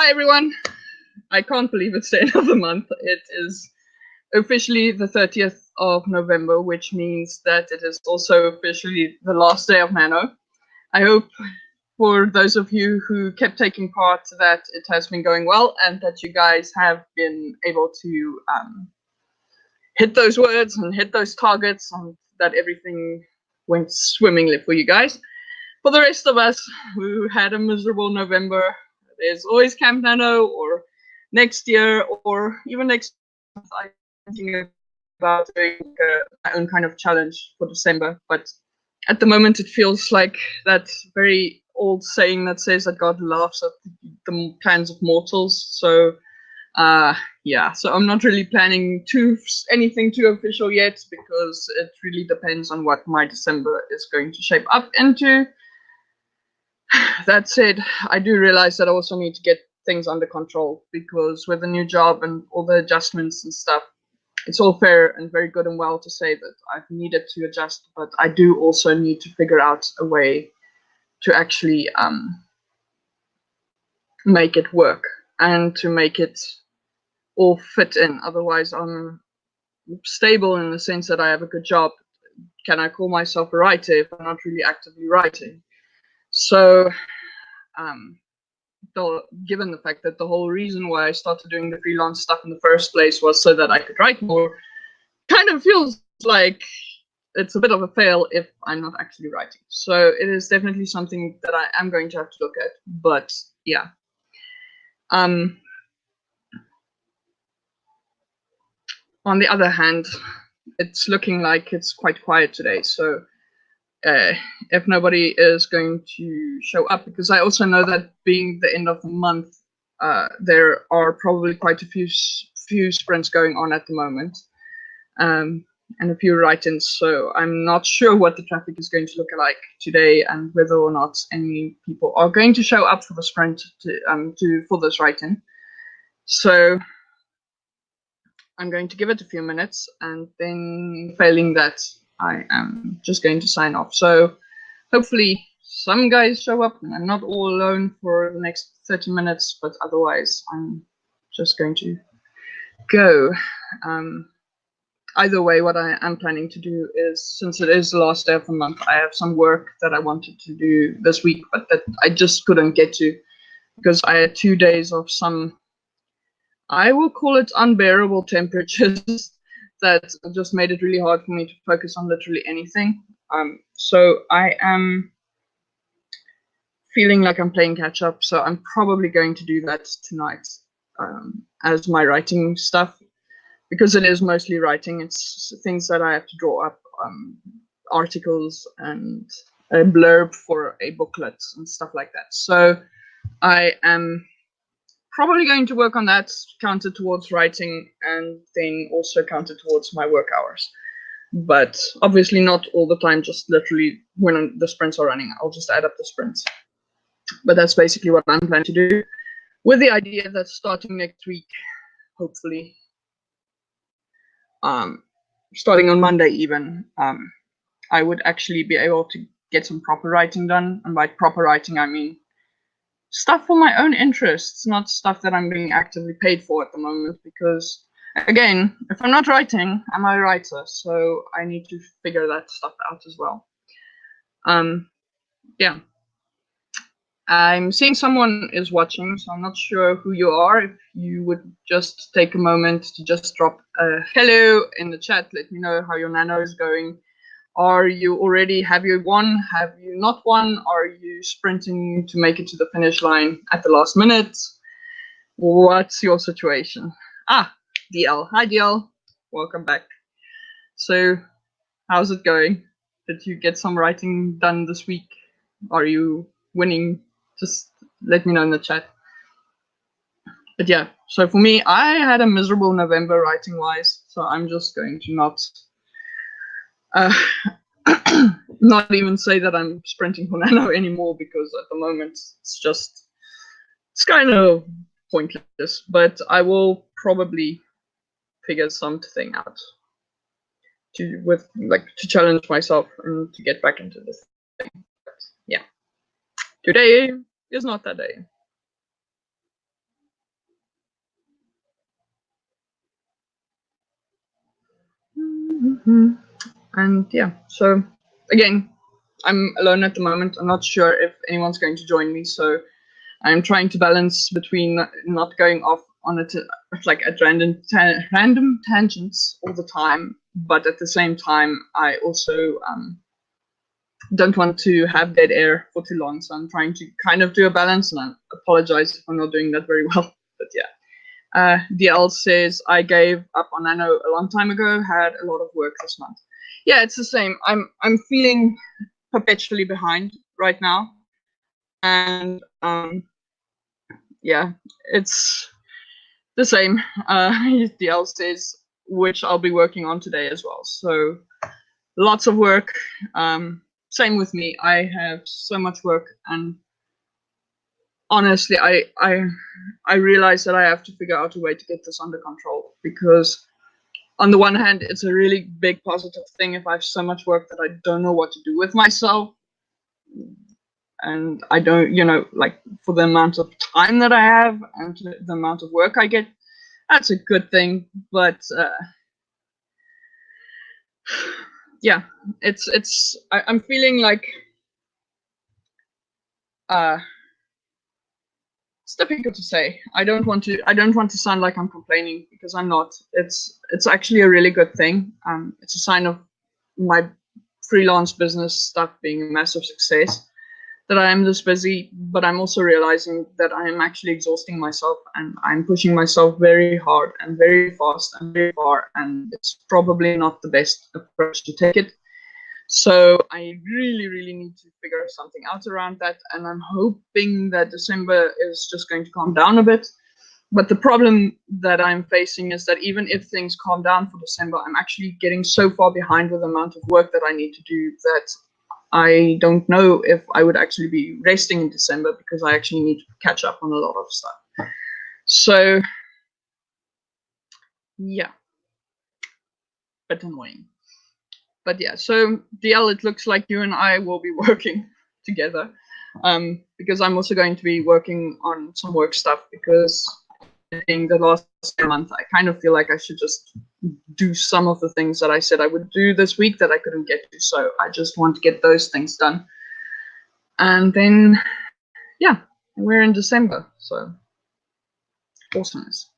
Hi everyone! I can't believe it's the end of the month. It is officially the 30th of November, which means that it is also officially the last day of Nano. I hope for those of you who kept taking part that it has been going well and that you guys have been able to hit those words and hit those targets and that everything went swimmingly for you guys. For the rest of us who had a miserable November, there's always Camp Nano, or next year, or even next month. I'm thinking about doing my own kind of challenge for December. But at the moment, it feels like that very old saying that says that God laughs at the plans of mortals. So, yeah. So I'm not really planning anything too official yet, because it really depends on what my December is going to shape up into. That said, I do realize that I also need to get things under control, because with a new job and all the adjustments and stuff, it's all fair and very good and well to say that I've needed to adjust, but I do also need to figure out a way to actually make it work and to make it all fit in. Otherwise, I'm stable in the sense that I have a good job. Can I call myself a writer if I'm not really actively writing? So, given the fact that the whole reason why I started doing the freelance stuff in the first place was so that I could write more, kind of feels like it's a bit of a fail if I'm not actually writing. So it is definitely something that I am going to have to look at. But yeah. On the other hand, it's looking like it's quite quiet today. So if nobody is going to show up, because I also know that being the end of the month, there are probably quite a few sprints going on at the moment, and a few write-ins. So I'm not sure what the traffic is going to look like today, and whether or not any people are going to show up for the sprint for this write-in. So I'm going to give it a few minutes, and then failing that, I am just going to sign off. So hopefully some guys show up and I'm not all alone for the next 30 minutes, but otherwise I'm just going to go. Either way, what I am planning to do is, since it is the last day of the month, I have some work that I wanted to do this week, but that I just couldn't get to because I had 2 days of some, I will call it unbearable temperatures that just made it really hard for me to focus on literally anything. So I am feeling like I'm playing catch up, so I'm probably going to do that tonight as my writing stuff, because it is mostly writing. It's things that I have to draw up, articles and a blurb for a booklet and stuff like that. So I am probably going to work on that, counted towards writing, and then also counted towards my work hours. But obviously not all the time, just literally when the sprints are running, I'll just add up the sprints. But that's basically what I'm planning to do, with the idea that starting next week, hopefully, starting on Monday even, I would actually be able to get some proper writing done. And by proper writing, I mean stuff for my own interests, not stuff that I'm being actively paid for at the moment, because again, if I'm not writing, I'm a writer, so I need to figure that stuff out as well. Yeah. I'm seeing someone is watching, so I'm not sure who you are. If you would just take a moment to just drop a hello in the chat, let me know how your Nano is going. Are you already, have you won? Have you not won? Are you sprinting to make it to the finish line at the last minute? What's your situation? DL. Hi, DL. Welcome back. So, how's it going? Did you get some writing done this week? Are you winning? Just let me know in the chat. But yeah, so for me, I had a miserable November writing-wise, so I'm just going to not even say that I'm sprinting for Nano anymore, because at the moment it's kind of pointless. But I will probably figure something out to challenge myself and to get back into this thing. But yeah, today is not that day. And yeah, so again, I'm alone at the moment. I'm not sure if anyone's going to join me, so I'm trying to balance between not going off on it like at random tangents all the time, but at the same time, I also don't want to have dead air for too long. So I'm trying to kind of do a balance, and I apologize if I'm not doing that very well. But yeah, DL says I gave up on Nano a long time ago. Had a lot of work this month. Yeah, it's the same. I'm feeling perpetually behind right now, and yeah, it's the same. DL says, which I'll be working on today as well. So lots of work. Same with me. I have so much work, and honestly, I realize that I have to figure out a way to get this under control, because on the one hand, it's a really big positive thing if I have so much work that I don't know what to do with myself. And I don't, like for the amount of time that I have and the amount of work I get, that's a good thing. But yeah, I'm feeling like it's difficult to say. I don't want to sound like I'm complaining, because I'm not. It's actually a really good thing. It's a sign of my freelance business stuff being a massive success that I am this busy, but I'm also realizing that I am actually exhausting myself, and I'm pushing myself very hard and very fast and very far, and it's probably not the best approach to take it. So I really, really need to figure something out around that, and I'm hoping that December is just going to calm down a bit. But the problem that I'm facing is that even if things calm down for December, I'm actually getting so far behind with the amount of work that I need to do that I don't know if I would actually be resting in December, because I actually need to catch up on a lot of stuff. So yeah, bit annoying. But yeah, so DL, it looks like you and I will be working together, because I'm also going to be working on some work stuff, because in the last month I kind of feel like I should just do some of the things that I said I would do this week that I couldn't get to. So I just want to get those things done. And then, yeah, we're in December, so awesomeness.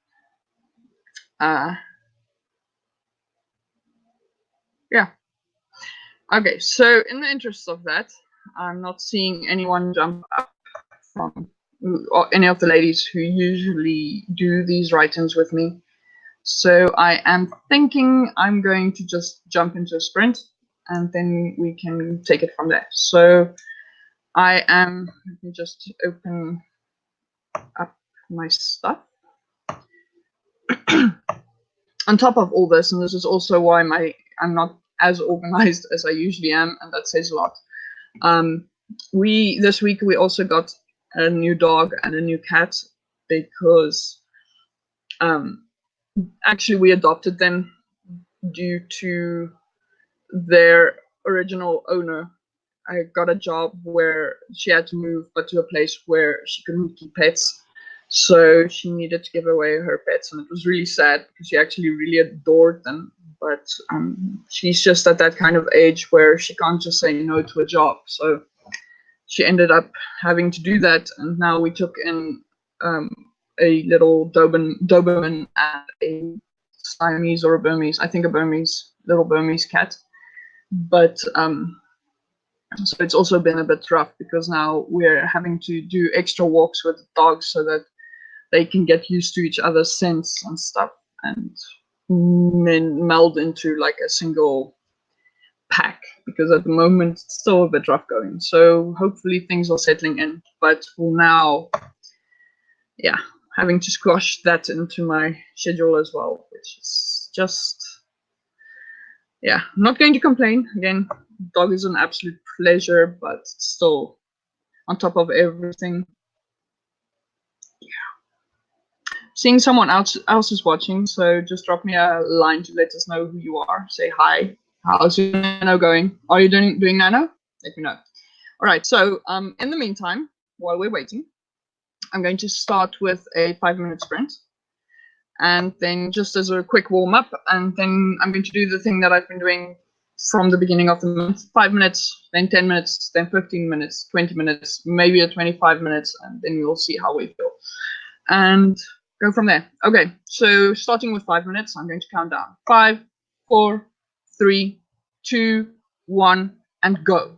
Yeah. Okay, so in the interest of that, I'm not seeing anyone jump up from or any of the ladies who usually do these write-ins with me. So I am thinking I'm going to just jump into a sprint, and then we can take it from there. So let me just open up my stuff. On top of all this, and this is also why I'm not as organized as I usually am, and that says a lot. This week we also got a new dog and a new cat, because actually we adopted them due to their original owner. I got a job where she had to move, but to a place where she couldn't keep pets. So she needed to give away her pets, and it was really sad because she actually really adored them. But she's just at that kind of age where she can't just say no to a job. So she ended up having to do that, and now we took in a little Doberman and a Siamese or a Burmese, I think a little Burmese cat. But so it's also been a bit rough, because now we're having to do extra walks with the dogs so that they can get used to each other's scents and stuff, and meld into like a single pack, because at the moment it's still a bit rough going. So hopefully things are settling in, but for now, yeah, having to squash that into my schedule as well, which is just, yeah, I'm not going to complain. Again, dog is an absolute pleasure, but still, on top of everything, yeah. Seeing someone else is watching, so just drop me a line to let us know who you are. Say hi. How's your Nano going? Are you doing Nano? Let me know. All right. So in the meantime, while we're waiting, I'm going to start with a 5-minute sprint. and then just as a quick warm up, and then I'm going to do the thing that I've been doing from the beginning of the month: 5 minutes, then 10 minutes, then 15 minutes, 20 minutes, maybe a 25 minutes, and then we'll see how we feel. And go from there. Okay, so starting with 5 minutes, I'm going to count down. 5, 4, 3, 2, 1, and go.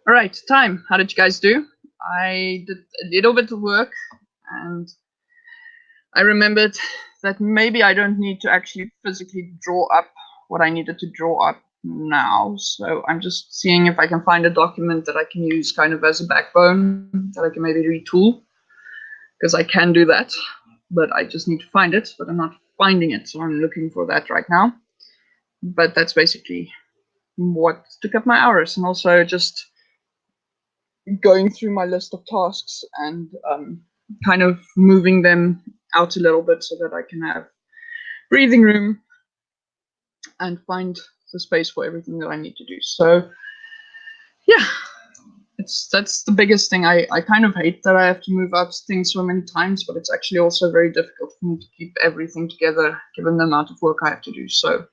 All right, time. How did you guys do? I did a little bit of work, and I remembered that maybe I don't need to actually physically draw up what I needed to draw up now. So I'm just seeing if I can find a document that I can use kind of as a backbone that I can maybe retool, because I can do that, but I just need to find it, but I'm not finding it. So I'm looking for that right now. But that's basically what took up my hours, and also just going through my list of tasks and kind of moving them out a little bit so that I can have breathing room and find the space for everything that I need to do. So yeah, that's the biggest thing. I kind of hate that I have to move out things so many times, but it's actually also very difficult for me to keep everything together given the amount of work I have to do. So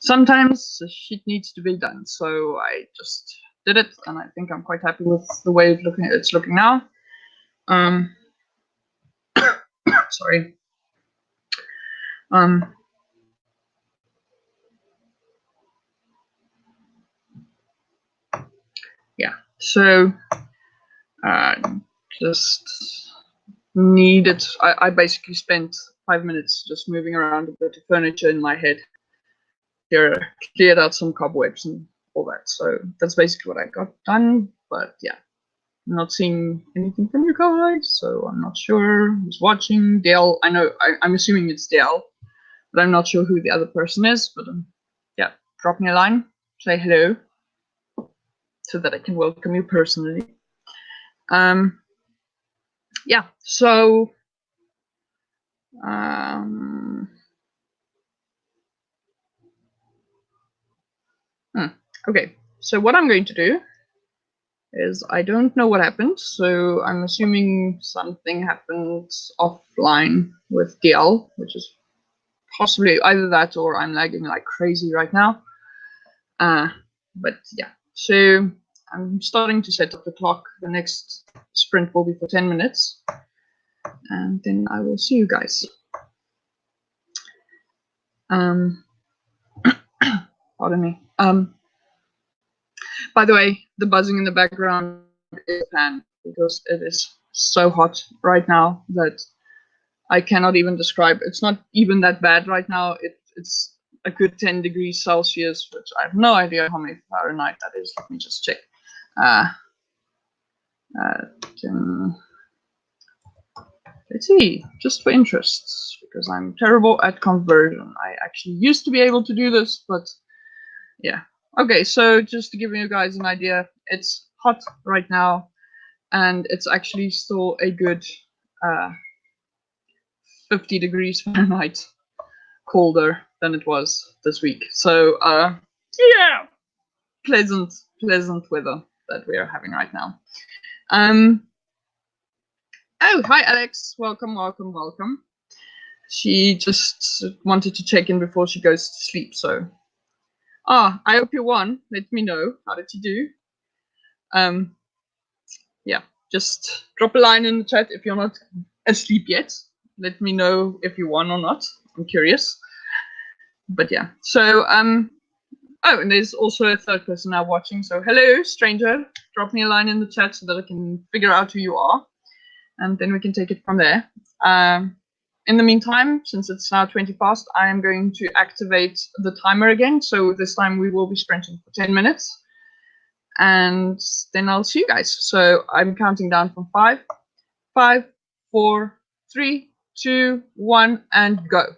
sometimes the shit needs to be done. So I just did it, and I think I'm quite happy with the way it's looking now. Sorry. Yeah. So just needed. I basically spent 5 minutes just moving around a bit of furniture in my head. Here, cleared out some cobwebs and all that. So that's basically what I got done. But yeah, I'm not seeing anything from you guys, so I'm not sure who's watching. Dale, I know. I'm assuming it's Dale, but I'm not sure who the other person is. But yeah, drop me a line, say hello, so that I can welcome you personally. Yeah. So. Okay, so what I'm going to do is I don't know what happened, so I'm assuming something happened offline with DL, which is possibly either that or I'm lagging like crazy right now. But yeah, so I'm starting to set up the clock. The next sprint will be for 10 minutes, and then I will see you guys. Pardon me. By the way, the buzzing in the background is a fan because it is so hot right now that I cannot even describe. It's not even that bad right now. It's a good 10 degrees Celsius, which I have no idea how many Fahrenheit that is. Let me just check. Let's see, just for interests, because I'm terrible at conversion. I actually used to be able to do this, but yeah. Okay, so just to give you guys an idea, it's hot right now, and it's actually still a good 50 degrees Fahrenheit colder than it was this week. So yeah, pleasant weather that we are having right now. Oh, hi Alex, welcome. She just wanted to check in before she goes to sleep. So I hope you won. Let me know, how did you do? Yeah, just drop a line in the chat if you're not asleep yet. Let me know if you won or not. I'm curious. But yeah, so oh, and there's also a third person now watching. So hello, stranger. Drop me a line in the chat so that I can figure out who you are, and then we can take it from there. In the meantime, since it's now 20 past, I am going to activate the timer again. So this time we will be sprinting for 10 minutes. And then I'll see you guys. So I'm counting down from 5, 4, 3, 2, 1, and go.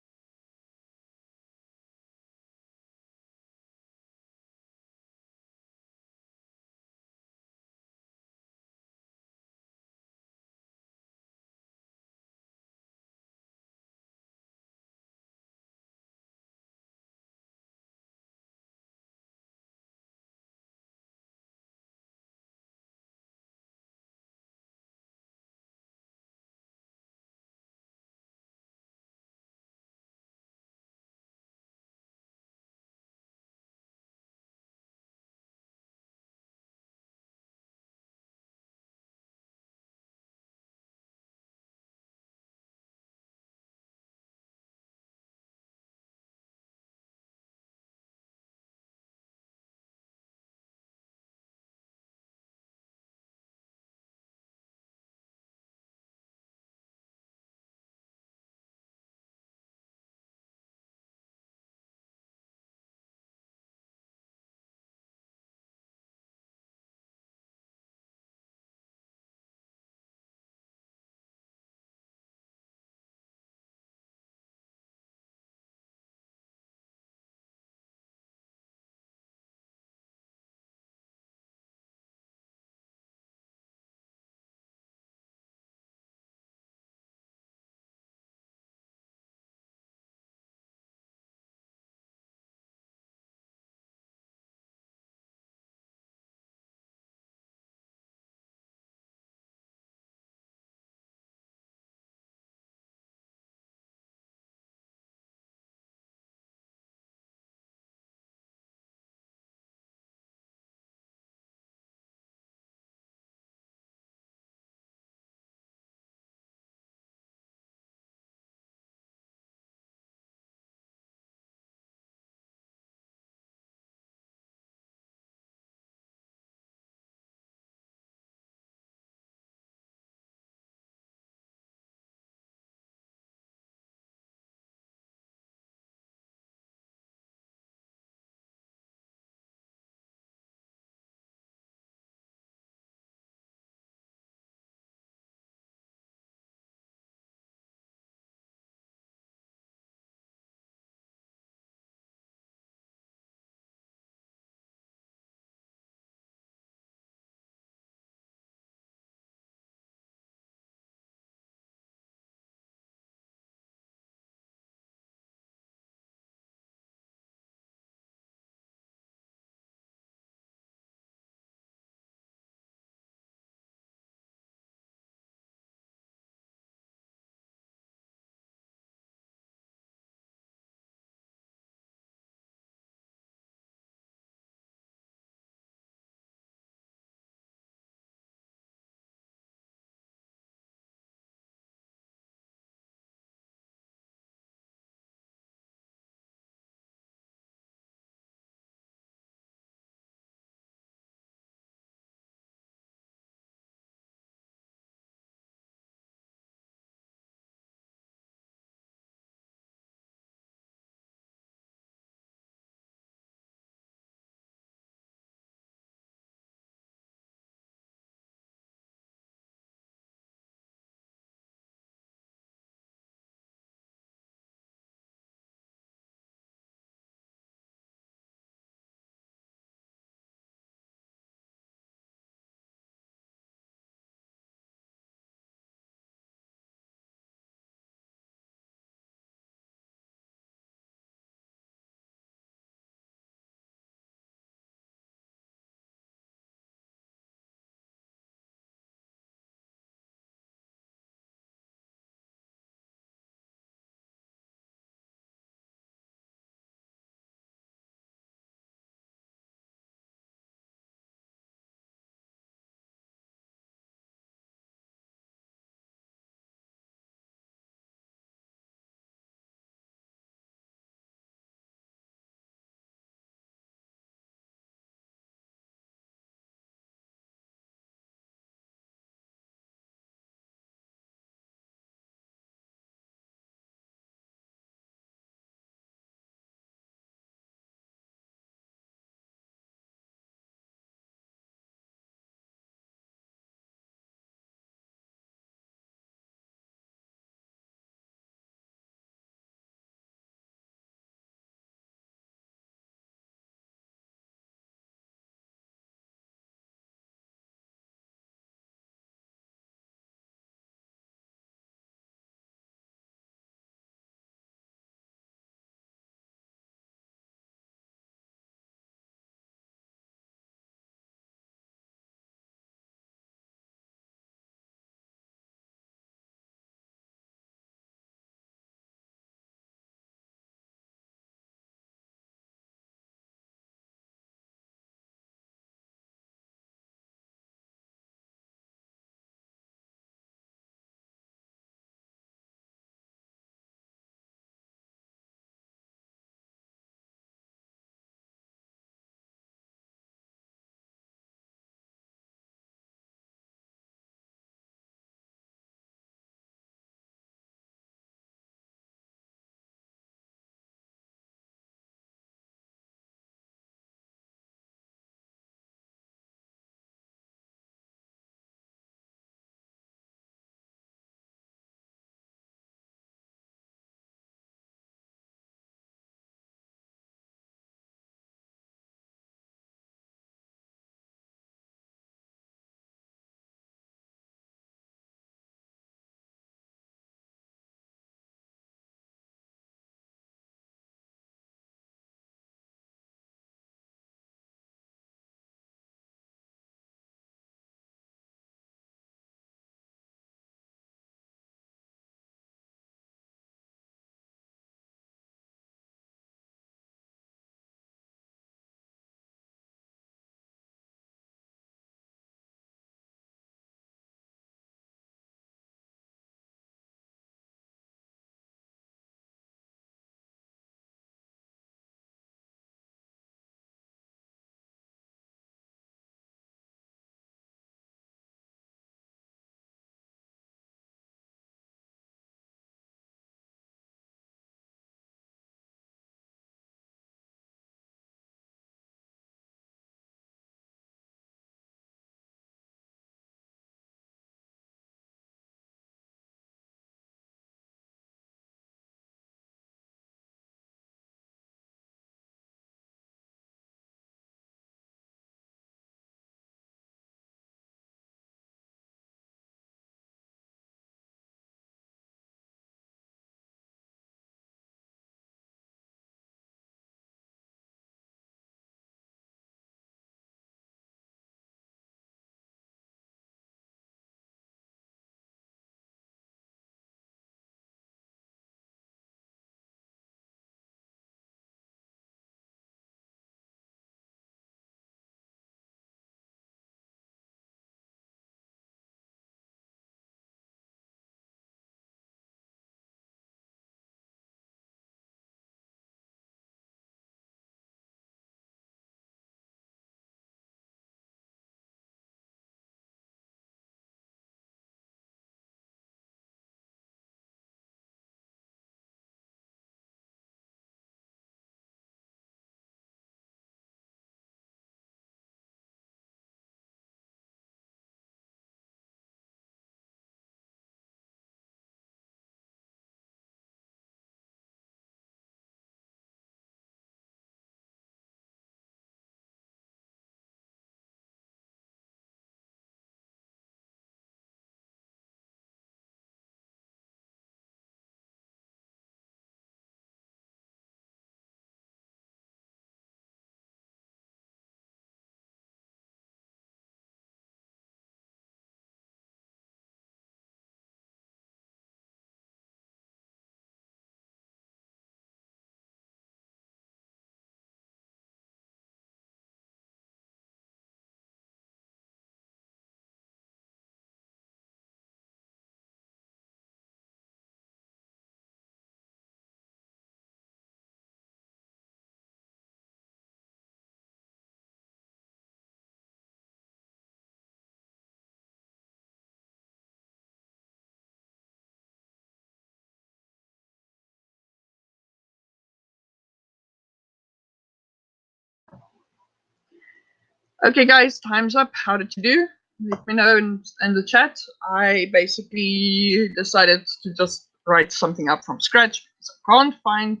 Okay, guys, time's up. How did you do? Let me know in the chat. I basically decided to just write something up from scratch because I can't find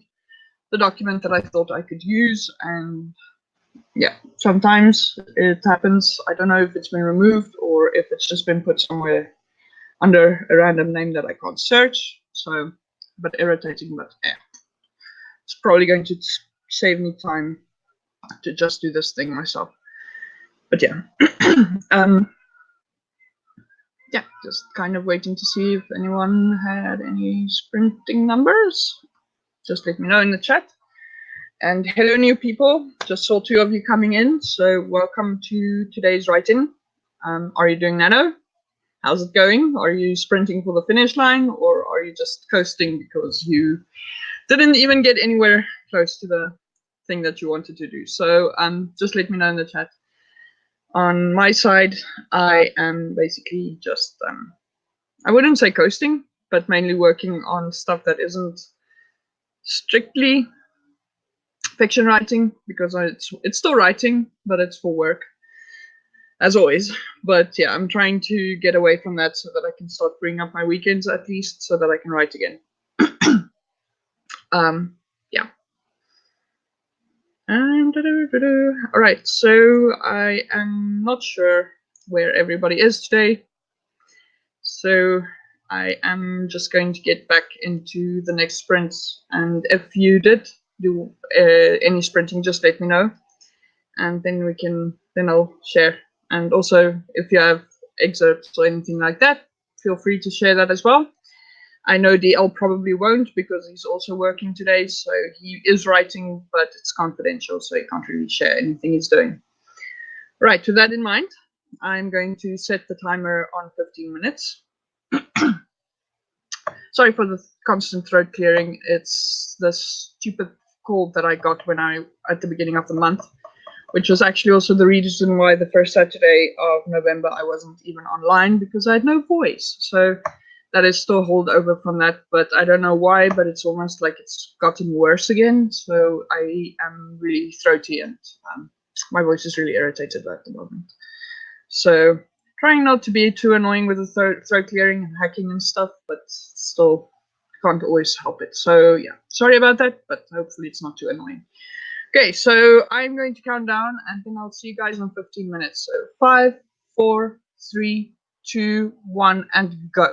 the document that I thought I could use. And yeah, sometimes it happens. I don't know if it's been removed or if it's just been put somewhere under a random name that I can't search. So, a bit irritating, but yeah, it's probably going to save me time to just do this thing myself. But yeah, yeah, just kind of waiting to see if anyone had any sprinting numbers. Just let me know in the chat. And hello, new people. Just saw 2 of you coming in, so welcome to today's write-in. Are you doing Nano? How's it going? Are you sprinting for the finish line, or are you just coasting because you didn't even get anywhere close to the thing that you wanted to do? So just let me know in the chat. On my side, I am basically just, I wouldn't say coasting, but mainly working on stuff that isn't strictly fiction writing, because it's still writing, but it's for work, as always. But yeah, I'm trying to get away from that so that I can start bringing up my weekends at least, so that I can write again. Yeah. All right, so I am not sure where everybody is today, so I am just going to get back into the next sprints. And if you did do any sprinting, just let me know, and then I'll share. And also, if you have excerpts or anything like that, feel free to share that as well. I know DL probably won't because he's also working today, so he is writing, but it's confidential, so he can't really share anything he's doing. Right, with that in mind, I'm going to set the timer on 15 minutes. Sorry for the constant throat clearing. It's the stupid cold that I got at the beginning of the month, which was actually also the reason why the first Saturday of November I wasn't even online, because I had no voice. So that is still holdover from that, but I don't know why, but it's almost like it's gotten worse again. So I am really throaty, and my voice is really irritated at the moment. So trying not to be too annoying with the throat clearing and hacking and stuff, but still can't always help it. So yeah, sorry about that, but hopefully it's not too annoying. Okay, so I'm going to count down, and then I'll see you guys in 15 minutes. So 5, 4, 3, 2, 1, and go.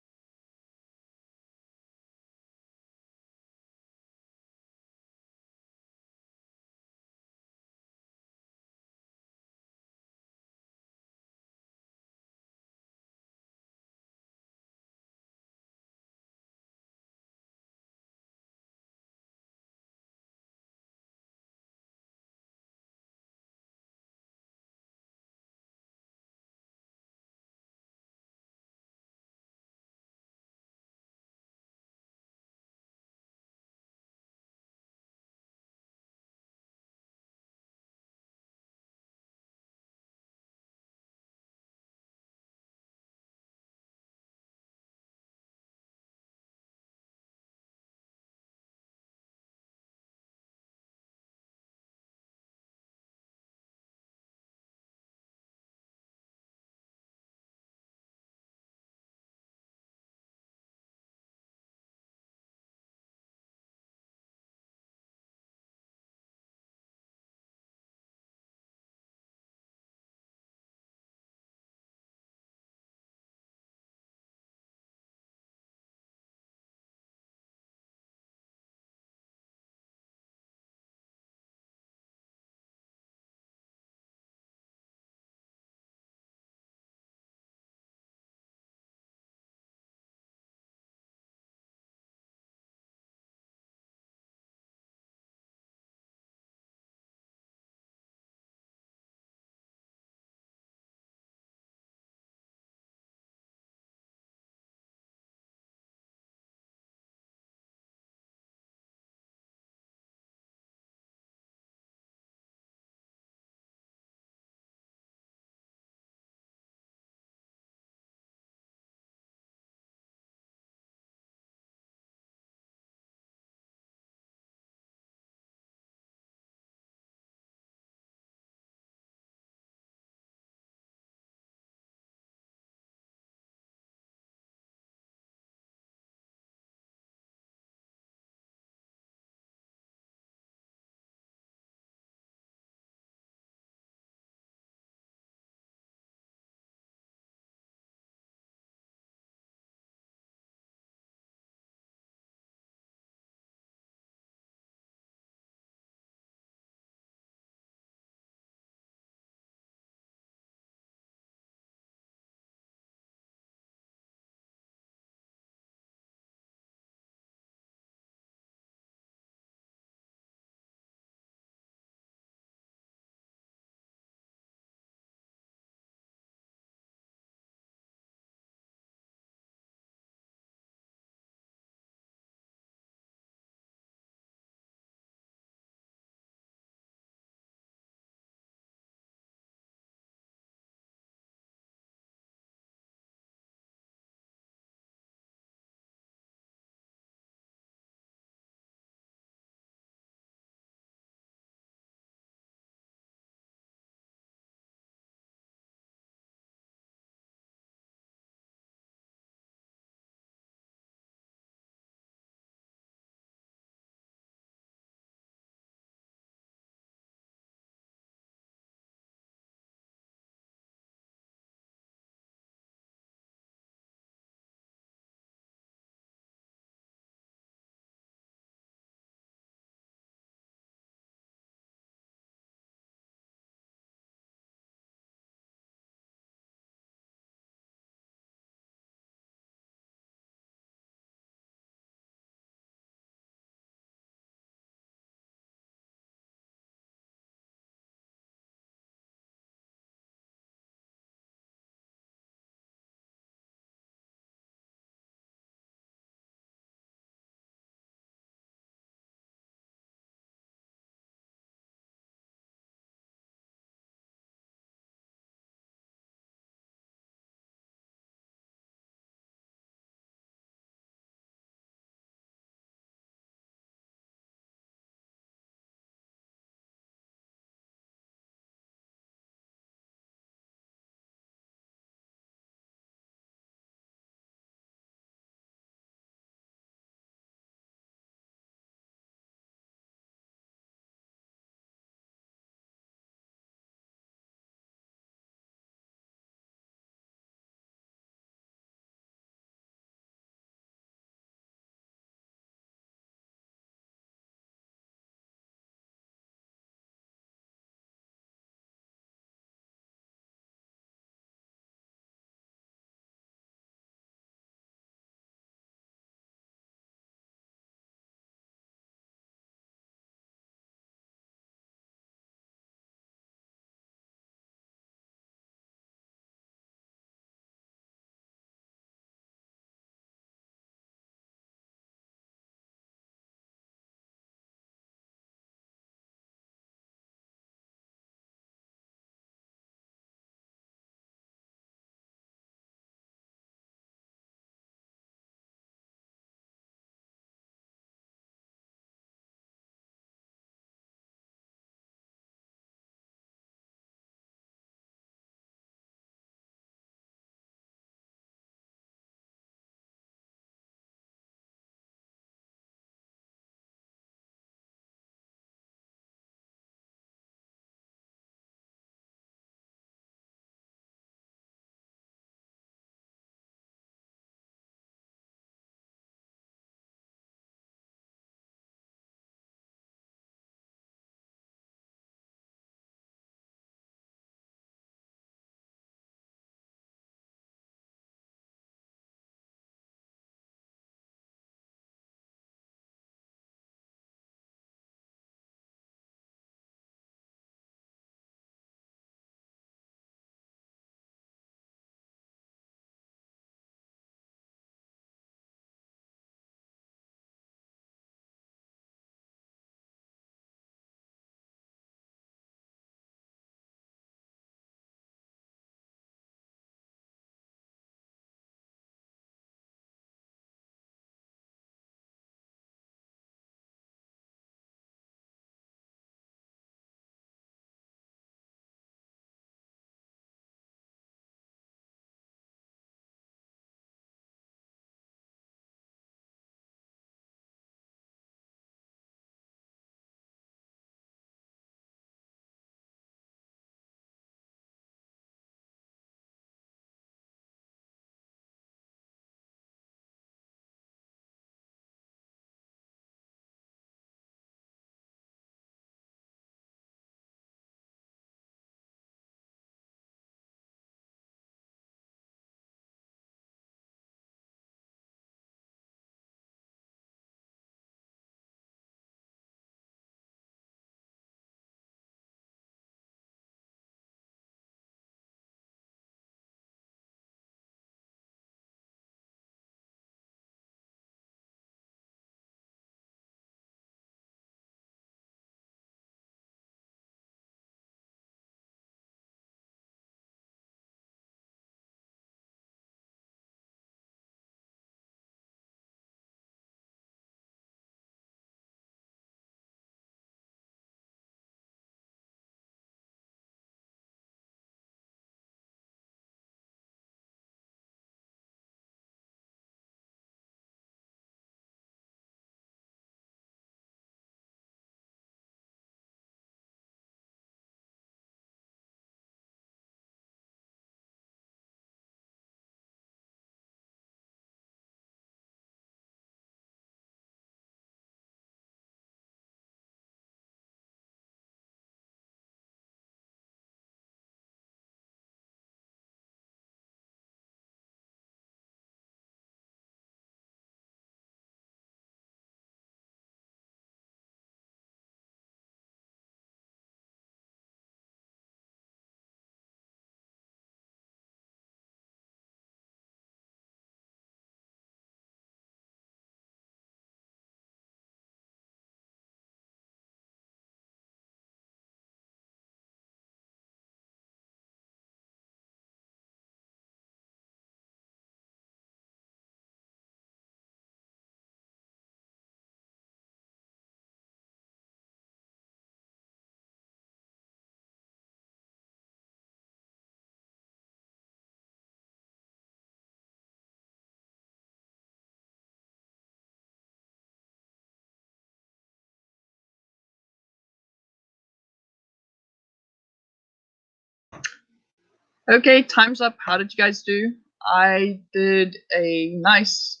Okay, time's up. How did you guys do? I did a nice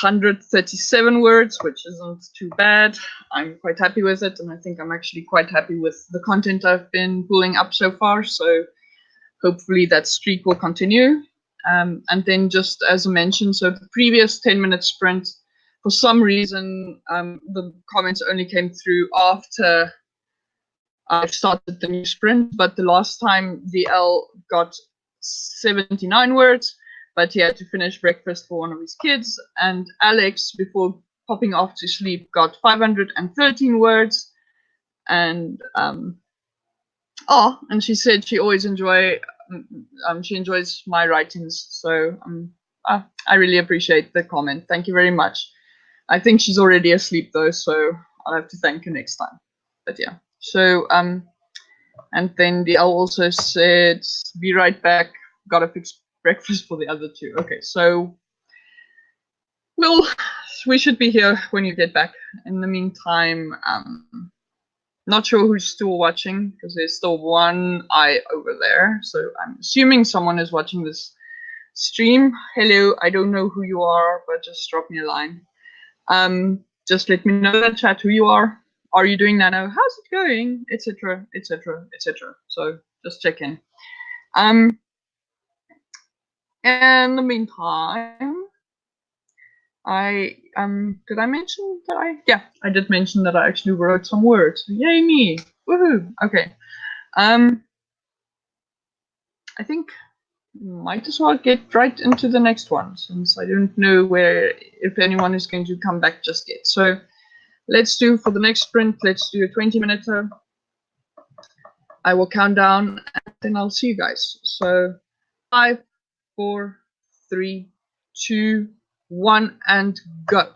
137 words, which isn't too bad. I'm quite happy with it, and I think I'm actually quite happy with the content I've been pulling up so far. So hopefully that streak will continue. And then just as I mentioned, so the previous 10-minute sprint, for some reason, the comments only came through after I've started the new sprint, but the last time DL got 79 words, but he had to finish breakfast for one of his kids. And Alex, before popping off to sleep, got 513 words. And and she said she always she enjoys my writings. So I really appreciate the comment. Thank you very much. I think she's already asleep though, so I'll have to thank her next time. But yeah, so and then the owl also said, "Be right back. Gotta fix breakfast for the other two." Okay, so we should be here when you get back. In the meantime, not sure who's still watching because there's still one eye over there. So I'm assuming someone is watching this stream. Hello, I don't know who you are, but just drop me a line. Just let me know in the chat who you are. Are you doing Nano? How's it going? Etc. Etc. Etc. So just check in. In the meantime, did I mention that I did mention that I actually wrote some words. Yay me! Woohoo! Okay. I think might as well get right into the next one since I don't know if anyone is going to come back just yet. So let's do for the next sprint. Let's do a 20-minute. I will count down and then I'll see you guys. So 5, 4, 3, 2, 1, and go.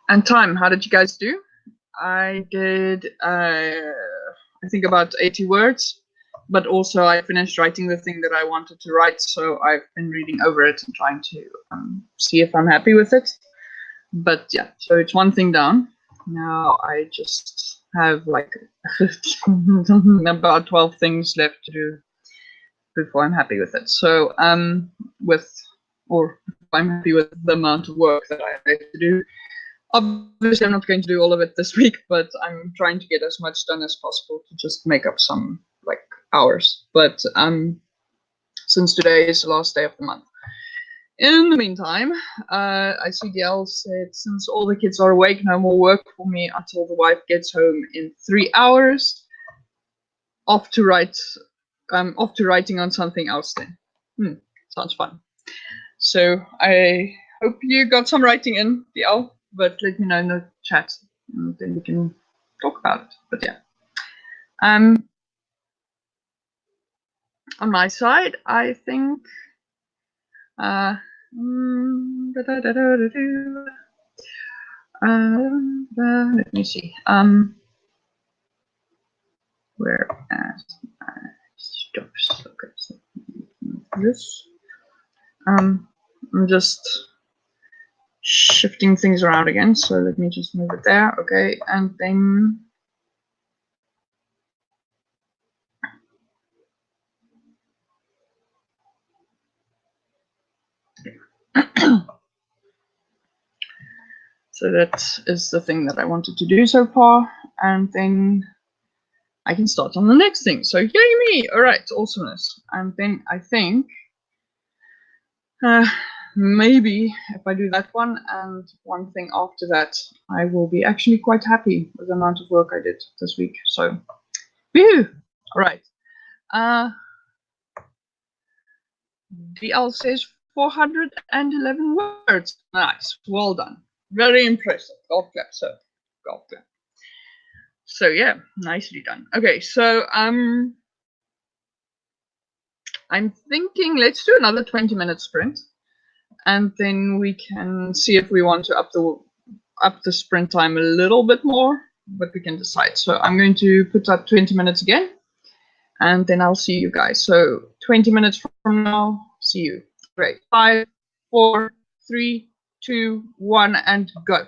And time, how did you guys do? I did, I think about 80 words, but also I finished writing the thing that I wanted to write, so I've been reading over it and trying to see if I'm happy with it. But yeah, so it's one thing down. Now I just have like about 12 things left to do before I'm happy with it. So I'm happy with the amount of work that I have to do. Obviously, I'm not going to do all of it this week, but I'm trying to get as much done as possible to just make up some like hours. But since today is the last day of the month. In the meantime, I see DL said, since all the kids are awake, no more work for me until the wife gets home in 3 hours. Off to writing on something else then. Sounds fun. So I hope you got some writing in, DL, but let me know in the chat and then we can talk about it. But yeah. On my side, I think let me see. Where stops? Okay, so this. I'm just shifting things around again, so let me just move it there. Okay, and then so that is the thing that I wanted to do so far, and then I can start on the next thing. So yay me! All right, awesomeness. And then I think maybe if I do that one and one thing after that, I will be actually quite happy with the amount of work I did this week. So, woohoo! All right. DL says 411 words. Nice. Well done. Very impressive. Golf clap, sir. Golf clap. So yeah, nicely done. Okay, so I'm thinking let's do another 20-minute sprint, and then we can see if we want to up the sprint time a little bit more, but we can decide. So I'm going to put up 20 minutes again, and then I'll see you guys. So 20 minutes from now, see you. Great. 5, 4, 3, 2, 1, and go.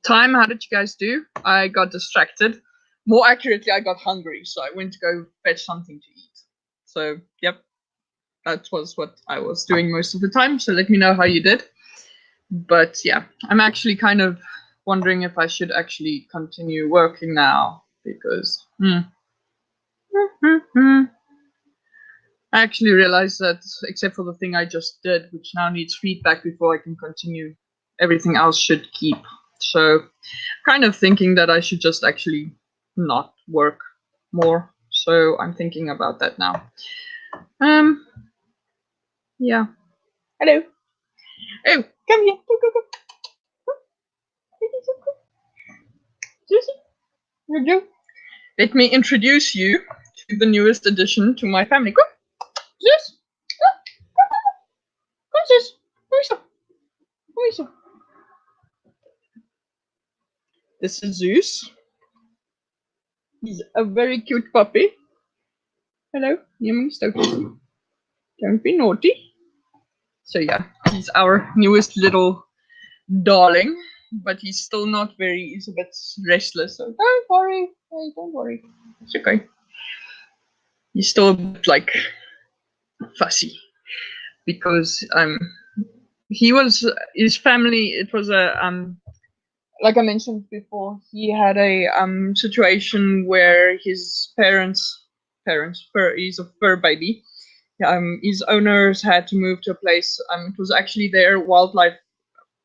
Time, how did you guys do? I got distracted. More accurately, I got hungry, so I went to go fetch something to eat. So, yep, that was what I was doing most of the time. So let me know how you did. But yeah, I'm actually kind of wondering if I should actually continue working now because I actually realized that except for the thing I just did, which now needs feedback before I can continue, everything else should keep. So kind of thinking that I should just actually not work more. So I'm thinking about that now. Yeah. Hello. Oh, come here. Go, go, go. Jojo. Let me introduce you to the newest addition to my family. Go, Zeus. Go, Zeus. Come here. This is Zeus. He's a very cute puppy. Hello, don't be naughty. So yeah, he's our newest little darling, but he's still not very, he's a bit restless, so don't worry. Hey, don't worry. It's okay. He's still a bit like fussy because he was, his family, it was a like I mentioned before, he had a situation where his parents, he's a fur baby. His owners had to move to a place. It was actually their wildlife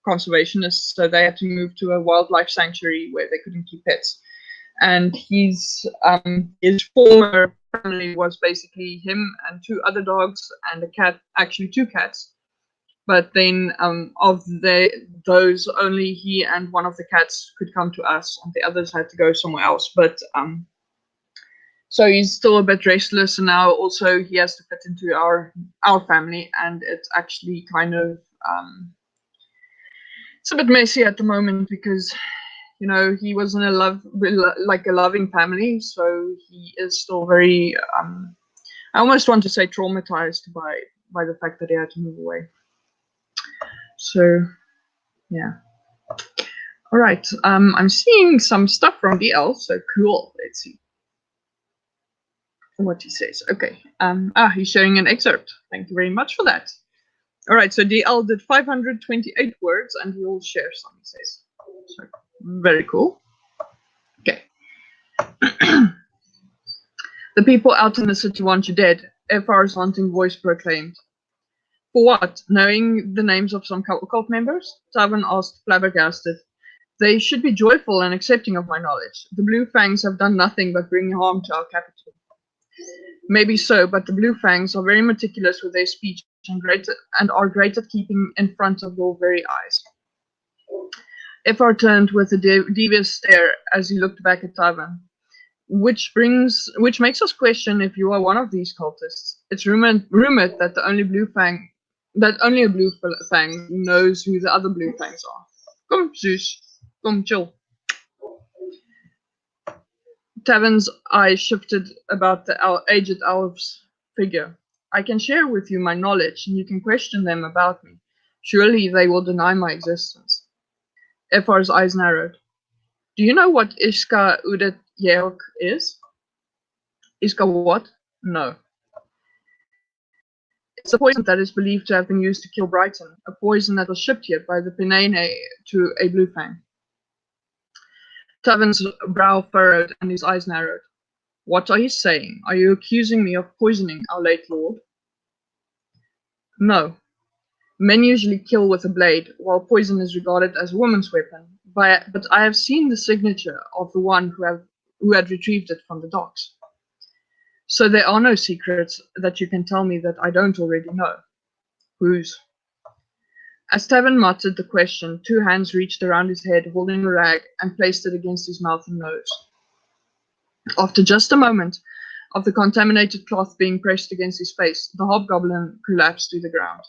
conservationists, so they had to move to a wildlife sanctuary where they couldn't keep pets. And his former family was basically him and two other dogs and a cat, actually two cats. But then of those, only he and one of the cats could come to us, and the others had to go somewhere else. But so he's still a bit restless, and now also he has to fit into our family, and it's actually kind of it's a bit messy at the moment because he was in a loving family, so he is still very I almost want to say traumatized by the fact that he had to move away. So yeah. All right. I'm seeing some stuff from DL, so cool. Let's see what he says. Okay. He's showing an excerpt. Thank you very much for that. All right. So DL did 528 words, and he will share some. He says. So very cool. Okay. The people out in the city want you dead. FR's haunting voice proclaimed. For what? Knowing the names of some cult members? Tavern asked, flabbergasted. They should be joyful and accepting of my knowledge. The Blue Fangs have done nothing but bring harm to our capital. Maybe so, but the Blue Fangs are very meticulous with their speech and are great at keeping in front of your very eyes. FR turned with a devious stare as he looked back at Tavern, which makes us question if you are one of these cultists. It's rumored that only a Blue Fang knows who the other Blue Fangs are. Come, Zeus. Come, chill. Tavern's eyes shifted about the aged elf's figure. I can share with you my knowledge, and you can question them about me. Surely they will deny my existence. FR's eyes narrowed. Do you know what Ishka Udet Yeok is? Ishka what? No. It's a poison that is believed to have been used to kill Brighton, a poison that was shipped here by the Penene to a Blue Fang. Tavern's brow furrowed and his eyes narrowed. What are you saying? Are you accusing me of poisoning our late lord? No. Men usually kill with a blade, while poison is regarded as a woman's weapon. But I have seen the signature of the one who had retrieved it from the docks. So there are no secrets that you can tell me that I don't already know. Whose? As Tavern muttered the question, two hands reached around his head, holding a rag, and placed it against his mouth and nose. After just a moment of the contaminated cloth being pressed against his face, the hobgoblin collapsed to the ground.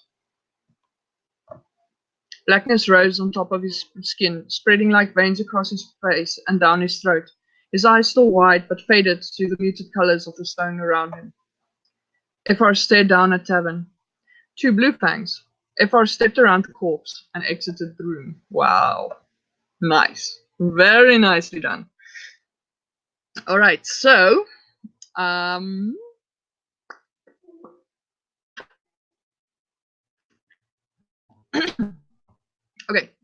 Blackness rose on top of his skin, spreading like veins across his face and down his throat, his eyes still wide but faded to the muted colors of the stone around him. FR stared down at Tavern. Two Blue Fangs. FR stepped around the corpse and exited the room. Wow. Nice. Very nicely done. All right, so okay,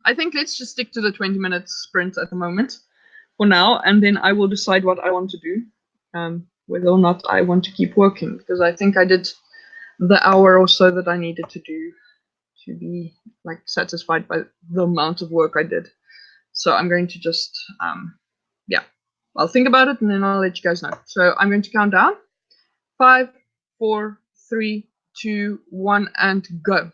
I think let's just stick to the 20-minute sprint at the moment for now, and then I will decide what I want to do, whether or not I want to keep working, because I think I did the hour or so that I needed to do to be like satisfied by the amount of work I did. So I'm going to just, yeah, I'll think about it and then I'll let you guys know. So I'm going to count down. 5, 4, 3, 2, 1, and go.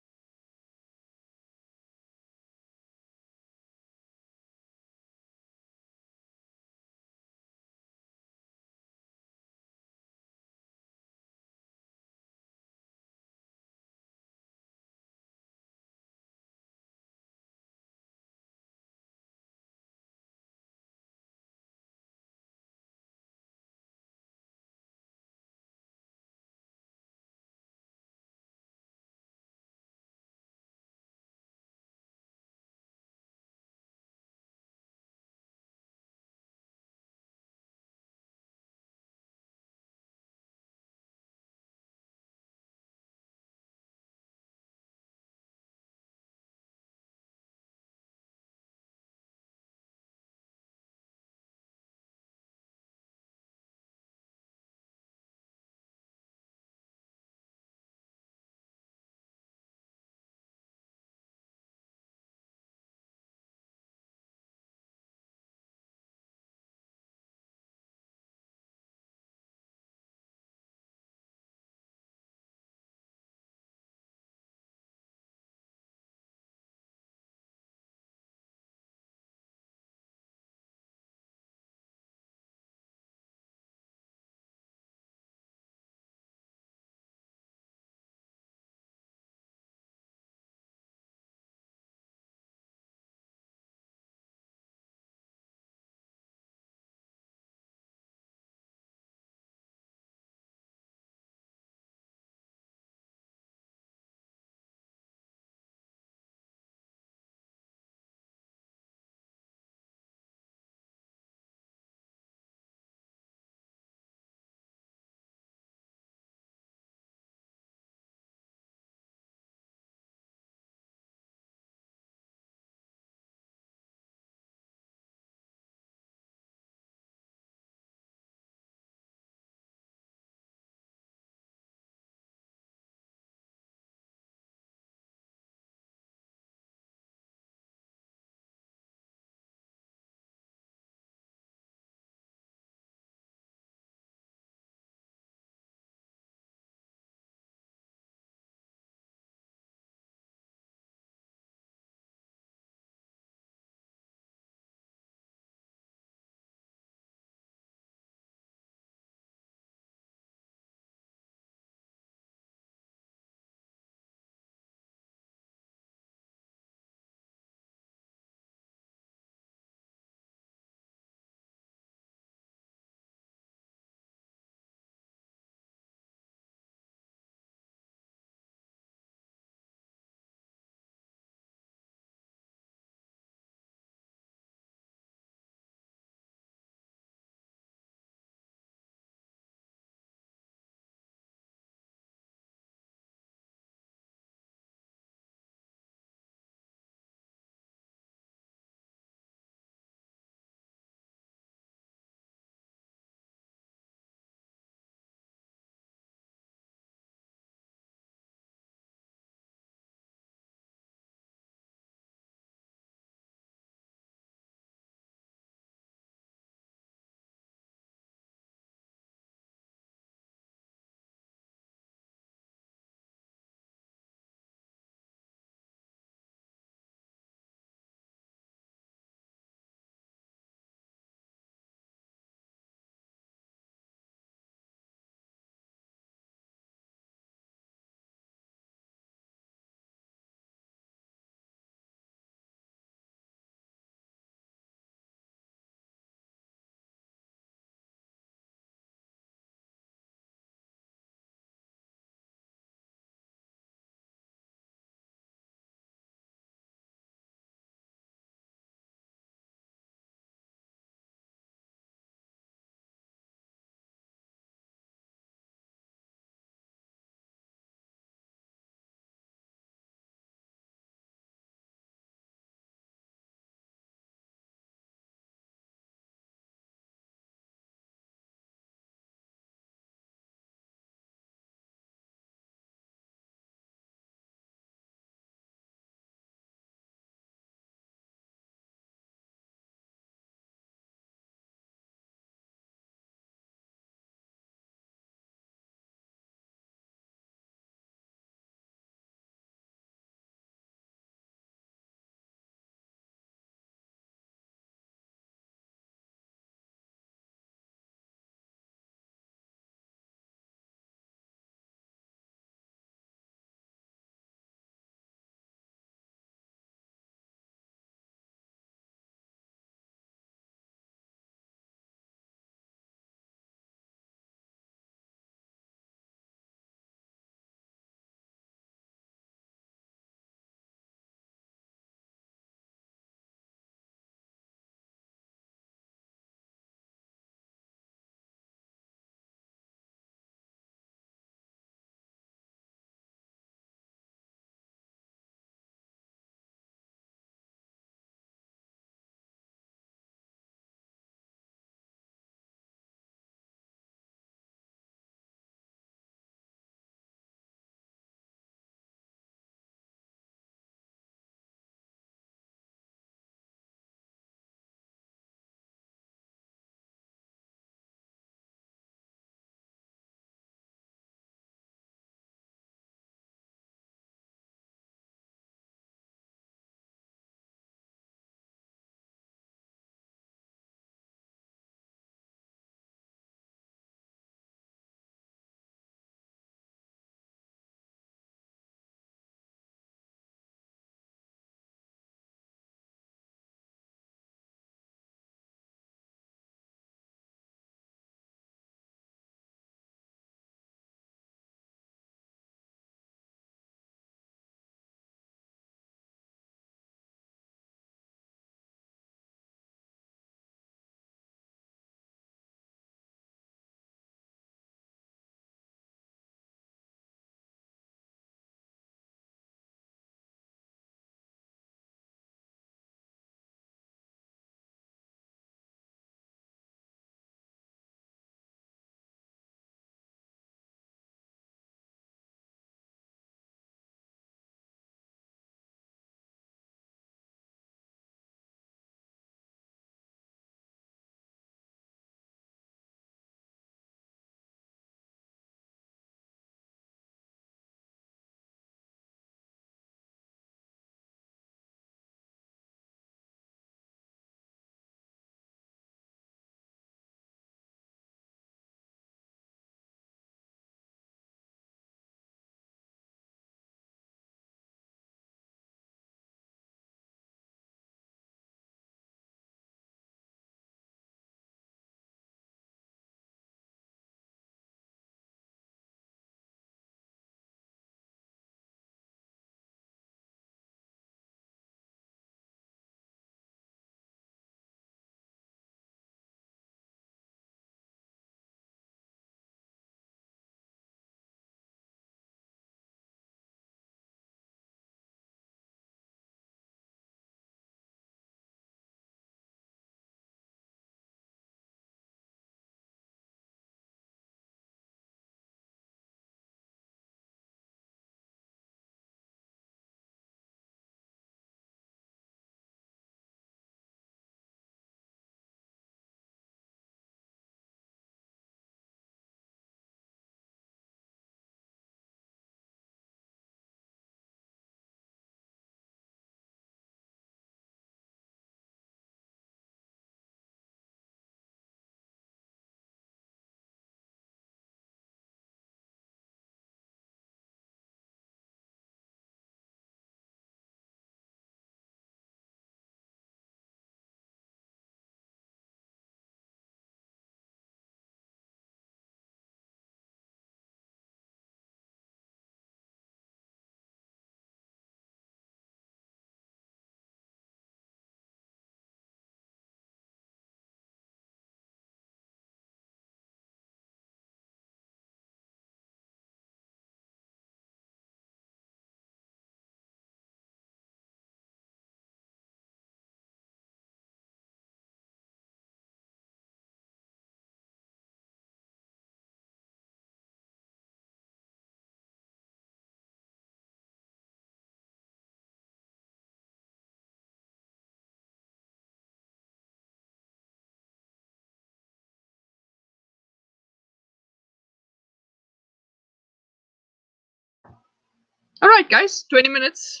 All right, guys, 20 minutes.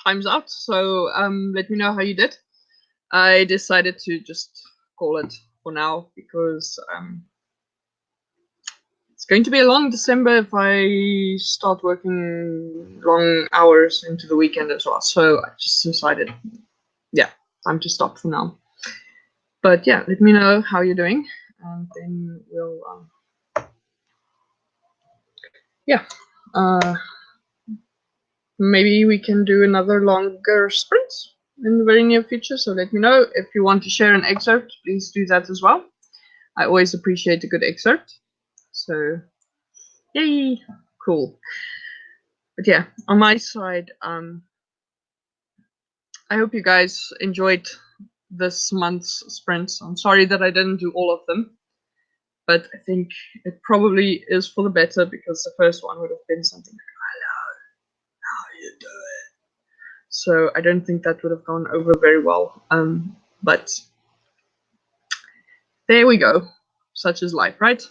Time's out. So let me know how you did. I decided to just call it for now because it's going to be a long December if I start working long hours into the weekend as well. So I just decided, yeah, time to stop for now. But yeah, let me know how you're doing, and then we'll, yeah, maybe we can do another longer sprint in the very near future. So let me know if you want to share an excerpt. Please do that as well. I always appreciate a good excerpt. So, yay, cool. But yeah, on my side, I hope you guys enjoyed this month's sprints. I'm sorry that I didn't do all of them, but I think it probably is for the better because the first one would have been something like, hello, how you doing? So I don't think that would have gone over very well. But there we go. Such is life, right?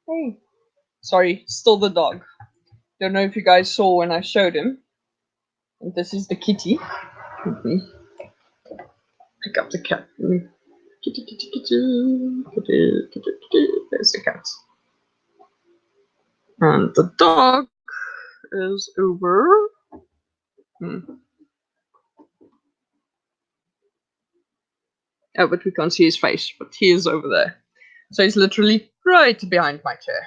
Hey. Sorry, still the dog. Don't know if you guys saw when I showed him. And this is the kitty. Let me pick up the cat. Kitty, kitty, kitty, kitty, kitty, kitty. There's the cat. And the dog is over. Oh, but we can't see his face, but he is over there. So he's literally right behind my chair.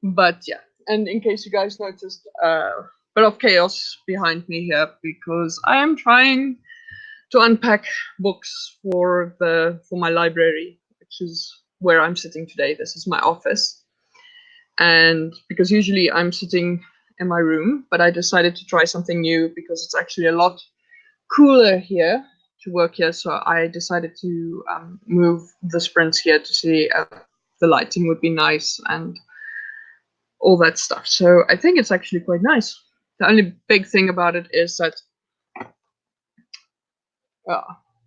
But yeah, and in case you guys noticed, a bit of chaos behind me here because I am trying to unpack books for my library, which is where I'm sitting today. This is my office. And because usually I'm sitting in my room, but I decided to try something new because it's actually a lot cooler here to work here. So I decided to move the sprints here to see if the lighting would be nice and all that stuff. So I think it's actually quite nice. The only big thing about it is that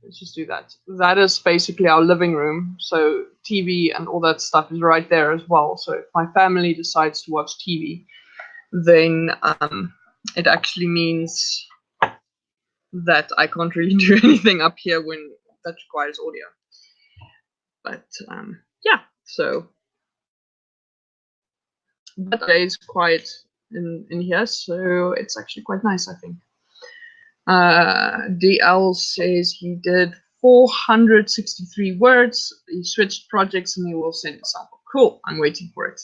let's just do that. That is basically our living room. So TV and all that stuff is right there as well. So if my family decides to watch TV, then it actually means that I can't really do anything up here when that requires audio. But yeah, so but today is quiet in here, so it's actually quite nice, I think. DL says he did 463 words. He switched projects and he will send a sample. Cool. I'm waiting for it.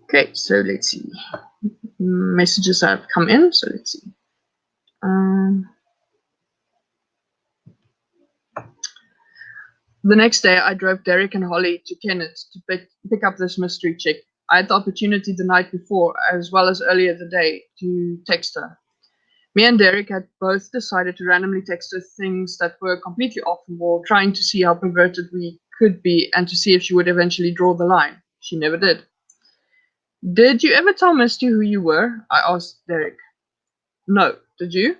Okay, so let's see. Messages have come in, so let's see. The next day, I drove Derek and Holly to Kennett to pick up this mystery chick. I had the opportunity the night before, as well as earlier the day, to text her. Me and Derek had both decided to randomly text her things that were completely off the wall, trying to see how perverted we could be and to see if she would eventually draw the line. She never did. Did you ever tell Misty who you were? I asked Derek. No. Did you?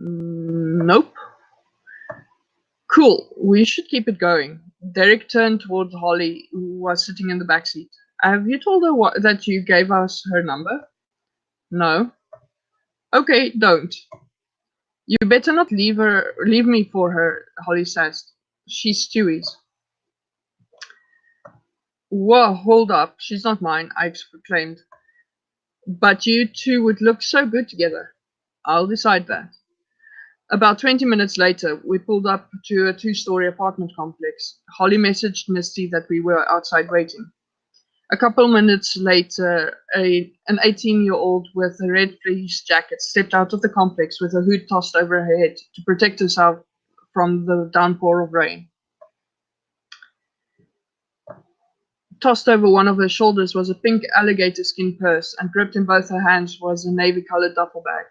Nope. Cool. We should keep it going. Derek turned towards Holly, who was sitting in the back seat. Have you told her that you gave us her number? No. Okay, don't. You better not leave me for her, Holly says. She's Stewie's. Whoa, hold up. She's not mine, I exclaimed. But you two would look so good together. I'll decide that. About 20 minutes later, we pulled up to a two-story apartment complex. Holly messaged Misty that we were outside waiting. A couple minutes later, an 18-year-old with a red fleece jacket stepped out of the complex with a hood tossed over her head to protect herself from the downpour of rain. Tossed over one of her shoulders was a pink alligator skin purse, and gripped in both her hands was a navy-colored duffel bag.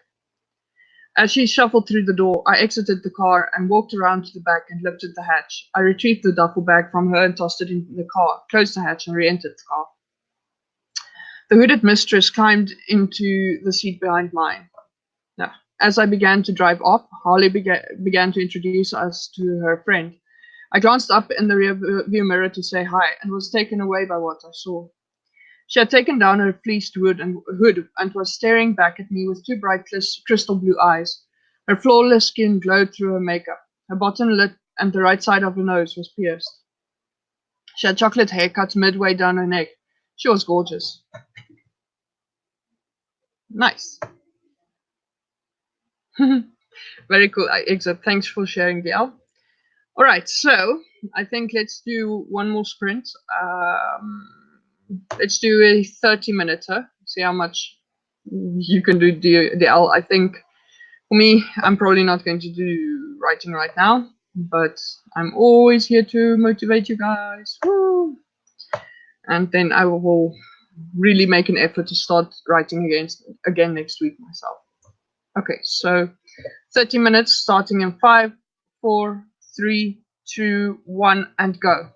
As she shuffled through the door, I exited the car and walked around to the back and lifted the hatch. I retrieved the duffel bag from her and tossed it into the car, closed the hatch, and re-entered the car. The hooded mistress climbed into the seat behind mine. Now, as I began to drive off, Harley began to introduce us to her friend. I glanced up in the rear view mirror to say hi and was taken away by what I saw. She had taken down her fleeced hood and was staring back at me with two bright crystal blue eyes. Her flawless skin glowed through her makeup. Her bottom lip and the right side of her nose was pierced. She had chocolate hair cut midway down her neck. She was gorgeous. Nice. Very cool. Except thanks for sharing, DL. All right, so I think let's do one more sprint. Let's do a 30-minute. See how much you can do, DL. I think for me, I'm probably not going to do writing right now, but I'm always here to motivate you guys. Woo! And then I will really make an effort to start writing again next week myself. Okay, so 30 minutes starting in 5, 4, 3, 2, 1, and go.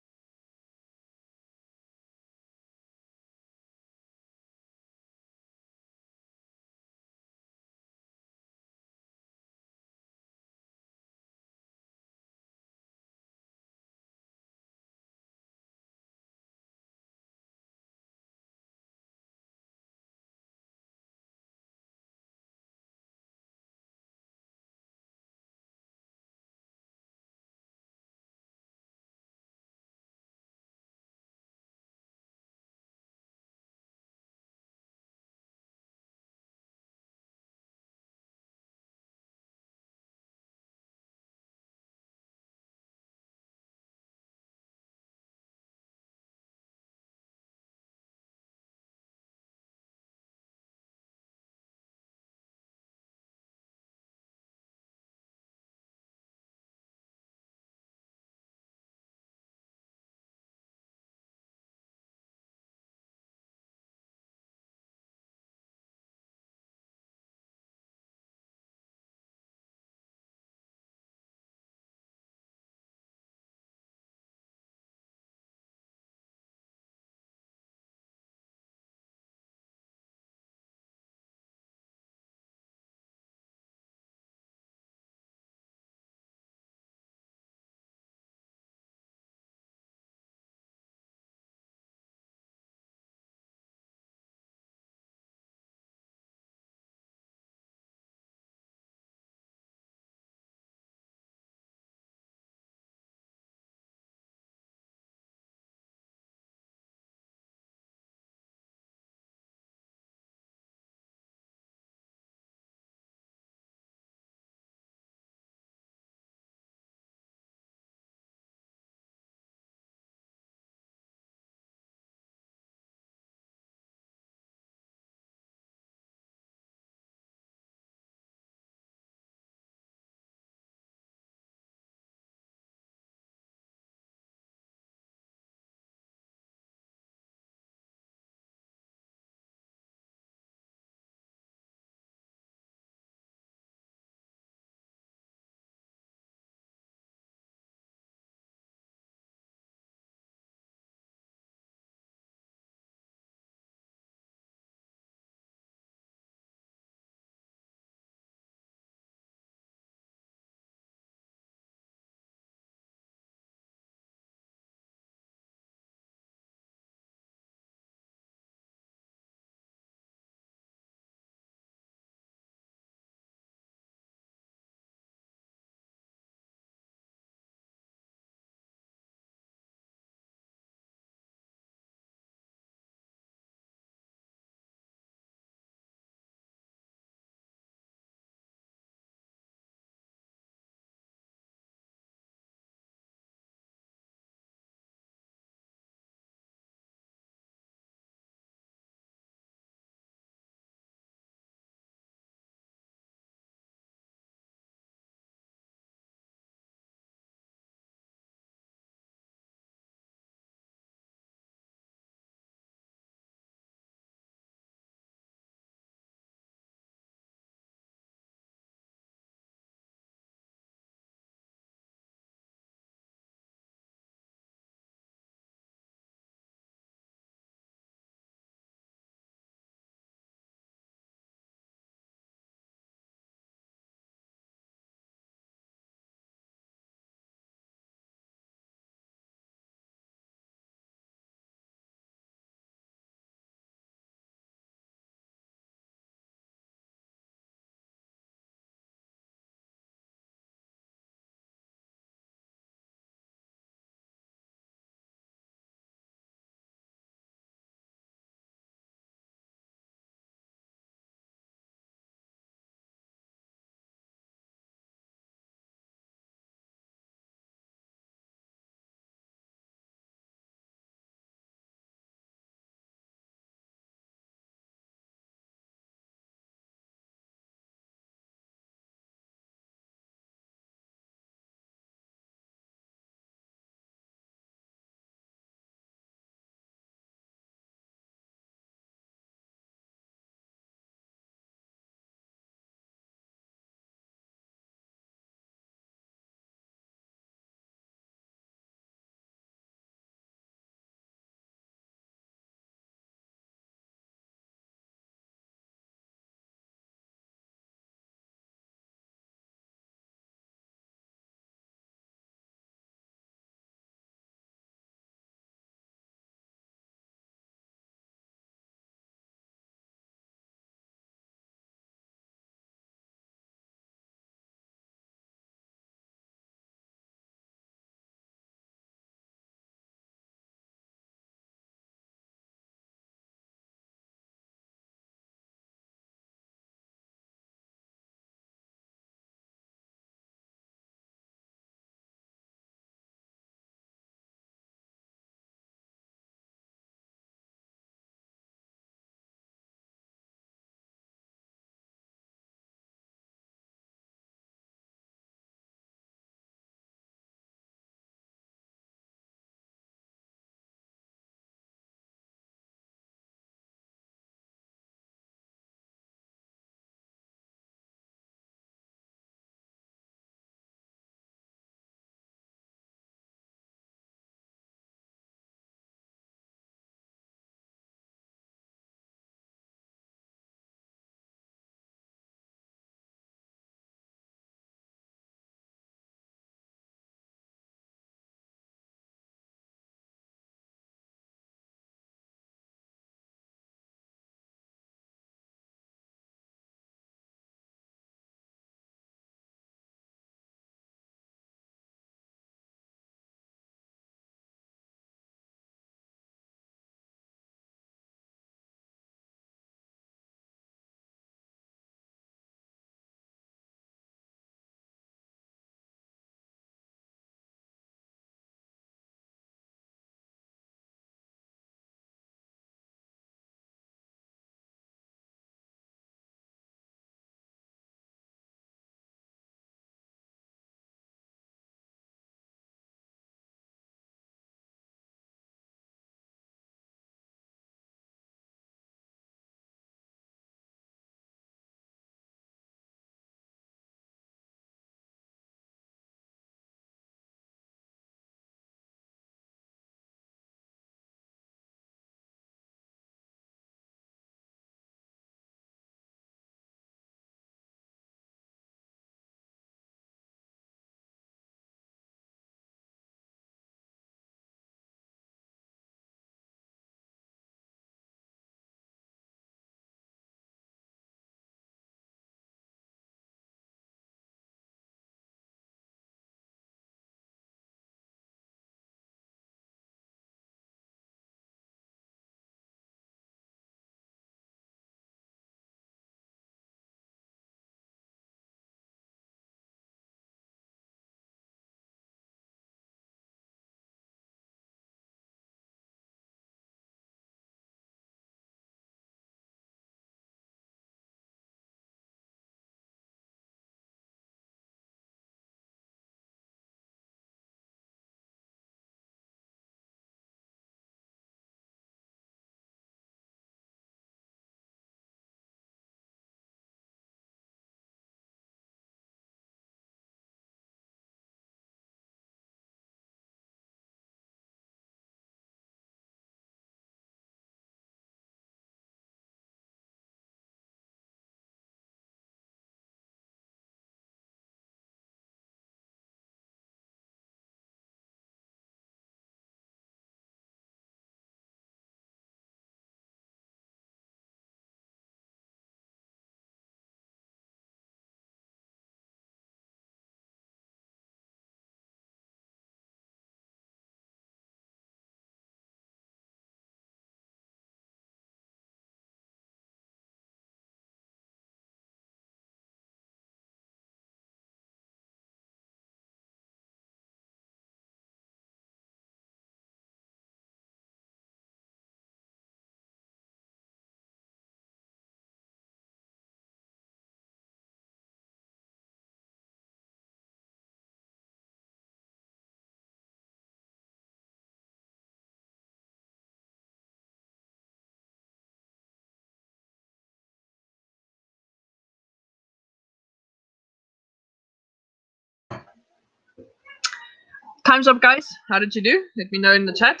Time's up, guys. How did you do? Let me know in the chat.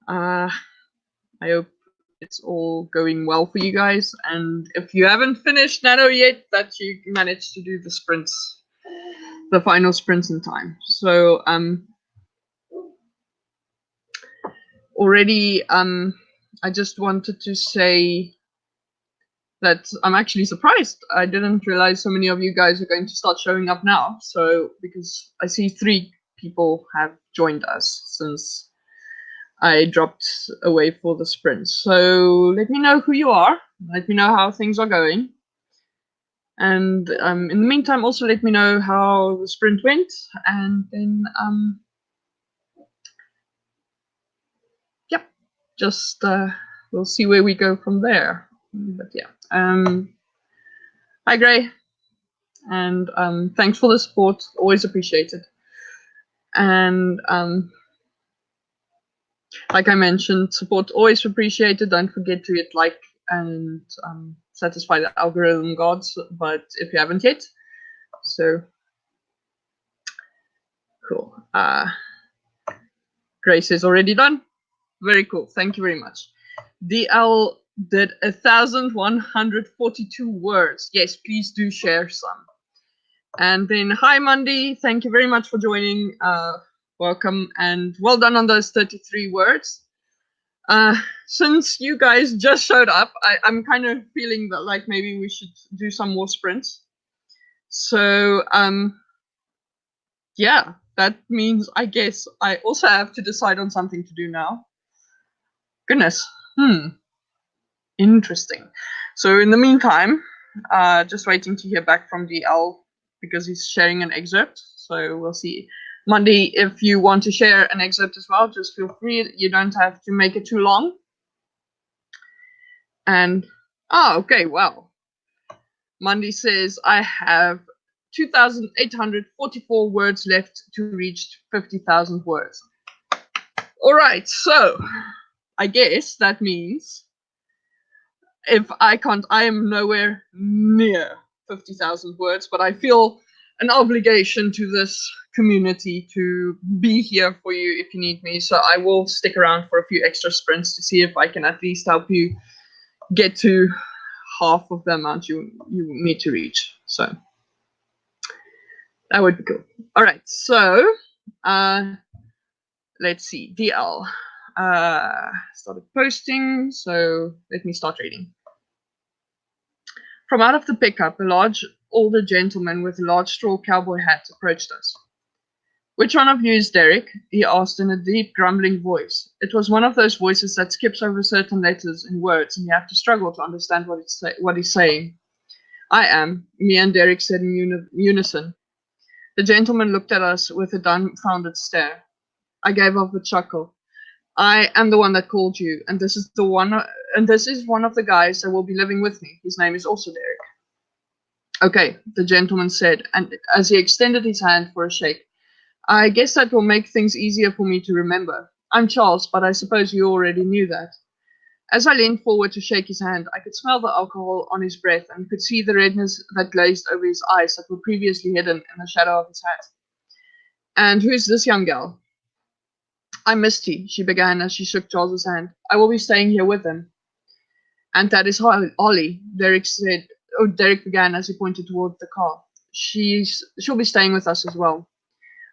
I hope it's all going well for you guys. And if you haven't finished Nano yet, that you managed to do the sprints, the final sprints in time. So already I just wanted to say that I'm actually surprised. I didn't realize so many of you guys are going to start showing up now. So because I see 3 people have joined us since I dropped away for the sprint. So let me know who you are. Let me know how things are going. And in the meantime, also let me know how the sprint went. And then, yep, just we'll see where we go from there. But yeah, hi Gray, and thanks for the support. Always appreciated. And like I mentioned, support always appreciated. Don't forget to hit like and satisfy the algorithm gods, but if you haven't yet, so cool. Grace is already done. Very cool. Thank you very much. DL did 1,142 words. Yes, please do share some. And then hi Mandy, thank you very much for joining. Welcome and well done on those 33 words. Since you guys just showed up, I'm kind of feeling that like maybe we should do some more sprints. So yeah, that means I guess I also have to decide on something to do now. Goodness, interesting. So in the meantime, just waiting to hear back from DL because he's sharing an excerpt. So we'll see. Monday, if you want to share an excerpt as well, just feel free. You don't have to make it too long. And, okay, well. Monday says, I have 2,844 words left to reach 50,000 words. All right, so I guess that means if I can't, I am nowhere near 50,000 words, but I feel an obligation to this community to be here for you if you need me. So I will stick around for a few extra sprints to see if I can at least help you get to half of the amount you need to reach. So that would be cool. All right, so let's see. DL started posting, so let me start reading. From out of the pickup, a large older gentleman with a large straw cowboy hat approached us. Which one of you is Derek? He asked in a deep, grumbling voice. It was one of those voices that skips over certain letters in words, and you have to struggle to understand what he's saying. I am, me and Derek said in unison. The gentleman looked at us with a dumbfounded stare. I gave off a chuckle. I am the one that called you, and this is one of the guys that will be living with me. His name is also Derek. Okay, the gentleman said, and as he extended his hand for a shake. I guess that will make things easier for me to remember. I'm Charles, but I suppose you already knew that. As I leaned forward to shake his hand, I could smell the alcohol on his breath and could see the redness that glazed over his eyes that were previously hidden in the shadow of his hat. And who's this young gal? I'm Misty, she began as she shook Charles's hand. I will be staying here with him. And that is Holly, Derek said. Oh, Derek began as he pointed toward the car. She'll be staying with us as well.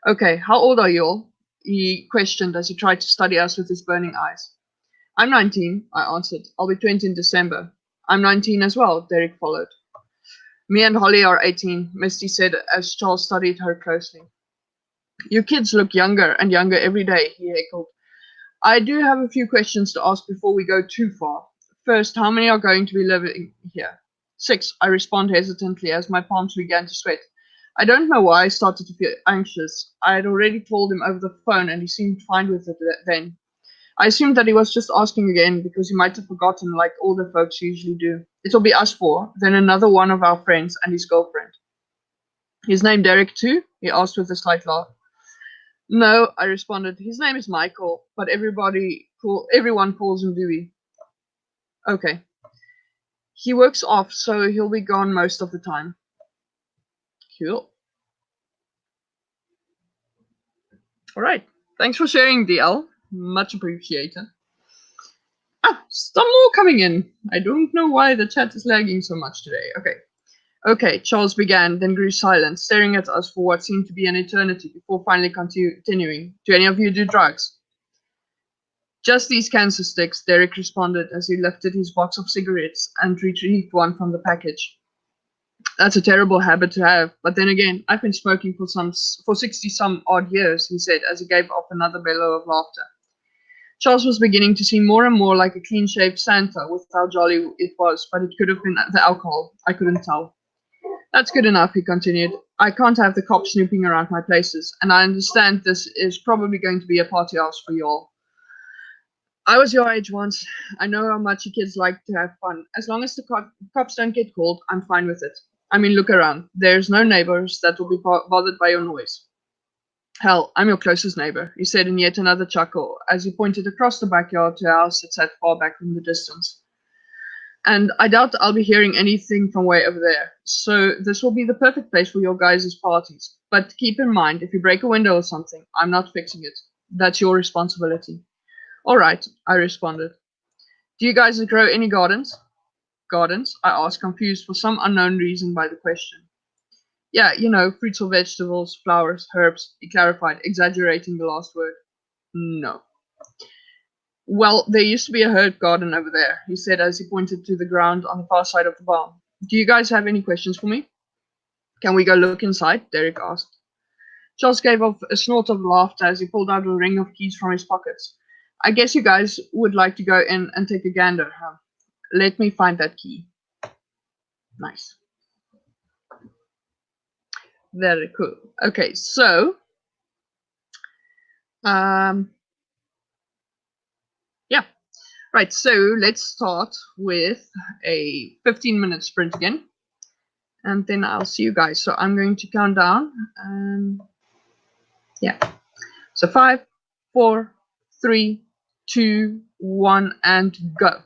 Okay, how old are you all? He questioned as he tried to study us with his burning eyes. I'm 19, I answered. I'll be 20 in December. I'm 19 as well, Derek followed. Me and Holly are 18, Misty said as Charles studied her closely. You kids look younger and younger every day, he heckled. I do have a few questions to ask before we go too far. First, how many are going to be living here? 6, I respond hesitantly as my palms began to sweat. I don't know why I started to feel anxious. I had already told him over the phone and he seemed fine with it then. I assumed that he was just asking again because he might have forgotten like older folks usually do. It'll be us 4, then another one of our friends and his girlfriend. His name Derek too? He asked with a slight laugh. No, I responded. His name is Michael, but everyone calls him Dewey. Okay. He works off, so he'll be gone most of the time. Cool. All right. Thanks for sharing, DL. Much appreciated. Some more coming in. I don't know why the chat is lagging so much today. Okay, Charles began, then grew silent, staring at us for what seemed to be an eternity before finally continuing. Do any of you do drugs? Just these cancer sticks, Derek responded as he lifted his box of cigarettes and retrieved one from the package. That's a terrible habit to have, but then again, I've been smoking for 60-some odd years, he said as he gave off another bellow of laughter. Charles was beginning to seem more and more like a clean-shaved Santa with how jolly it was, but it could have been the alcohol. I couldn't tell. That's good enough, he continued. I can't have the cops snooping around my places, and I understand this is probably going to be a party house for you all. I was your age once. I know how much you kids like to have fun. As long as the cops don't get called, I'm fine with it. I mean, look around. There's no neighbors that will be bothered by your noise. Hell, I'm your closest neighbor, he said in yet another chuckle, as he pointed across the backyard to a house that sat far back from the distance. And I doubt I'll be hearing anything from way over there, so this will be the perfect place for your guys' parties. But keep in mind, if you break a window or something, I'm not fixing it. That's your responsibility. All right, I responded. Do you guys grow any gardens? Gardens? I asked, confused for some unknown reason by the question. Yeah, you know, fruits or vegetables, flowers, herbs, he clarified, exaggerating the last word. No. Well, there used to be a herb garden over there, he said as he pointed to the ground on the far side of the barn. Do you guys have any questions for me? Can we go look inside? Derek asked. Charles gave off a snort of laughter as he pulled out a ring of keys from his pockets. I guess you guys would like to go in and take a gander, huh? Let me find that key. Nice. Very cool. Okay, so yeah. Right, so let's start with a 15-minute sprint again. And then I'll see you guys. So I'm going to count down. Yeah. So 5, 4, 3, 2, 1, and go.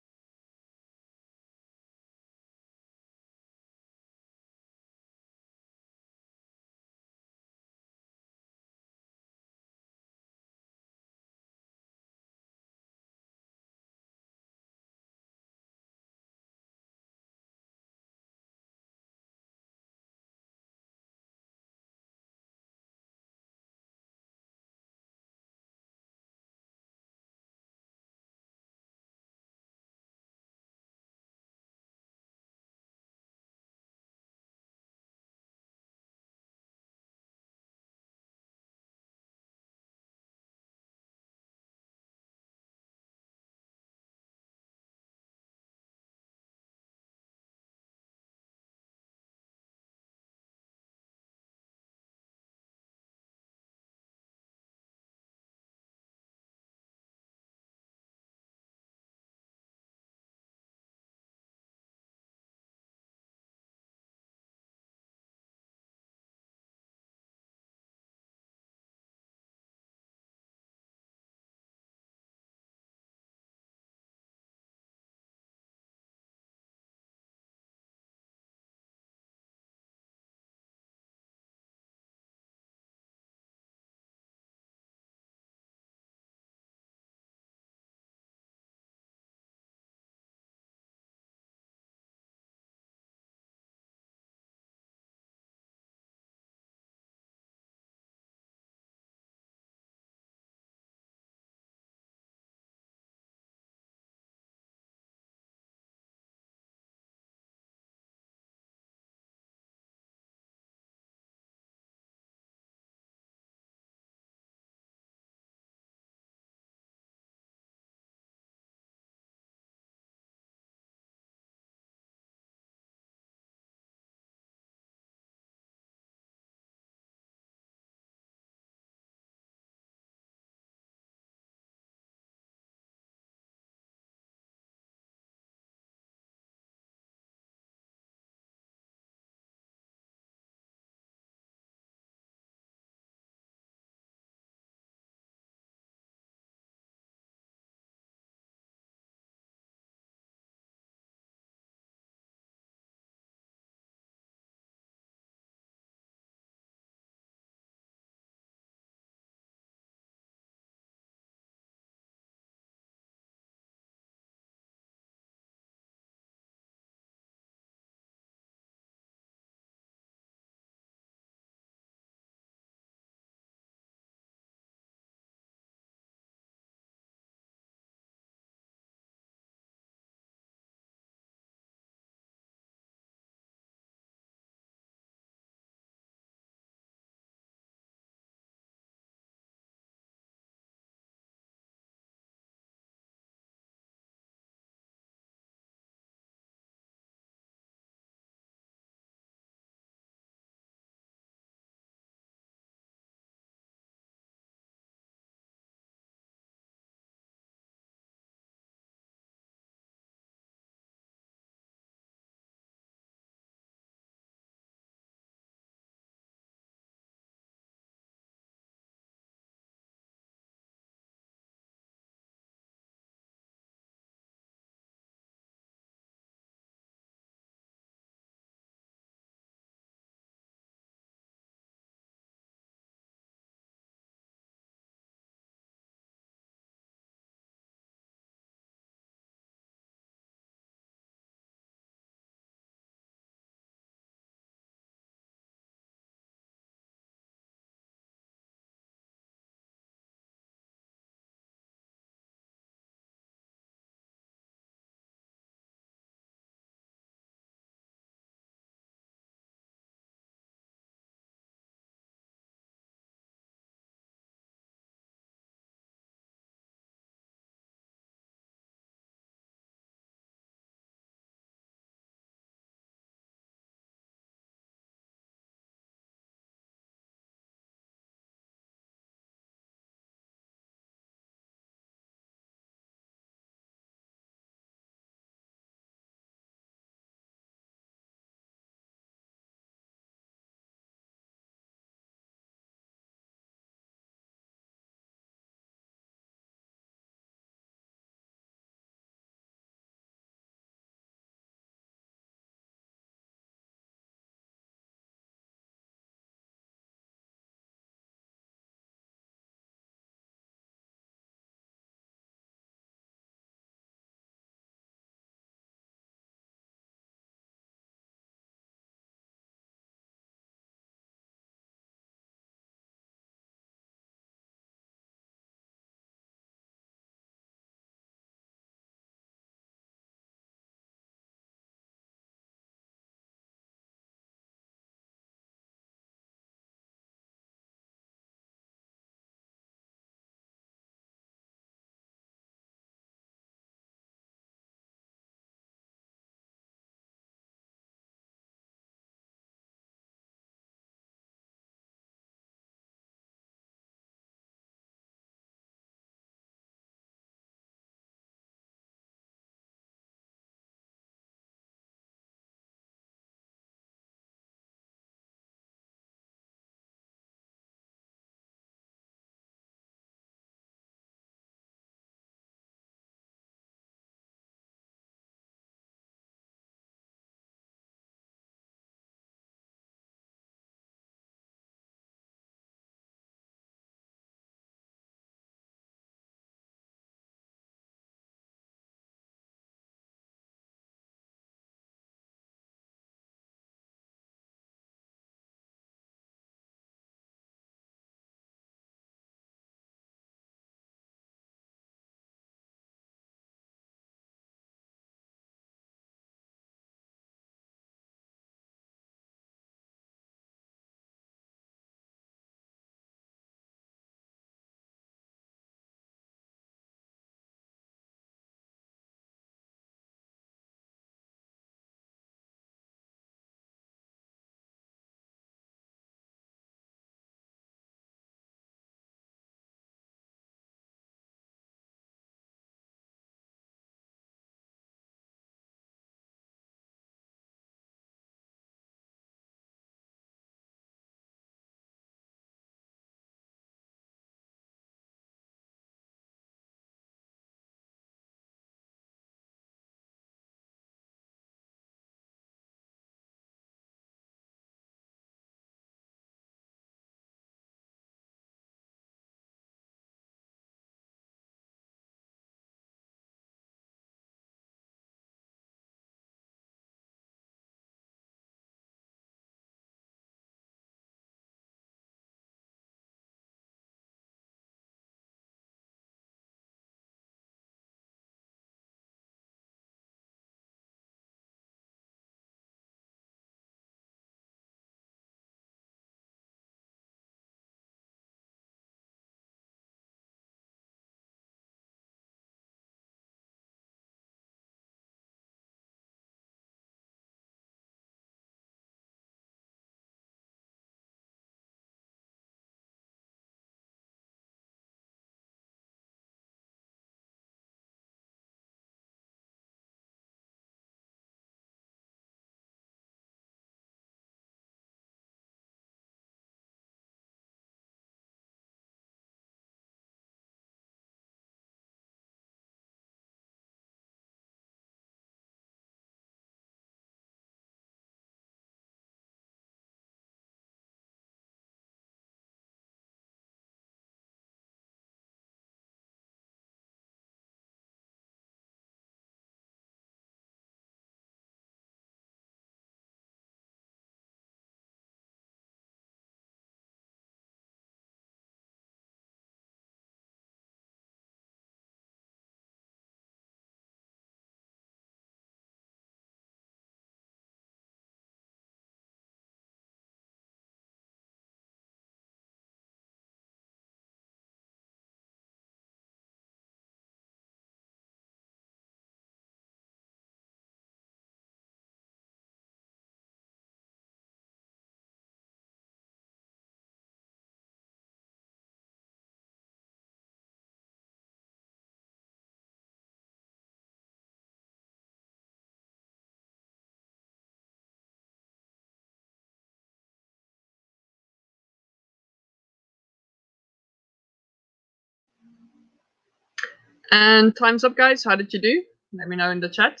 And time's up, guys. How did you do? Let me know in the chat.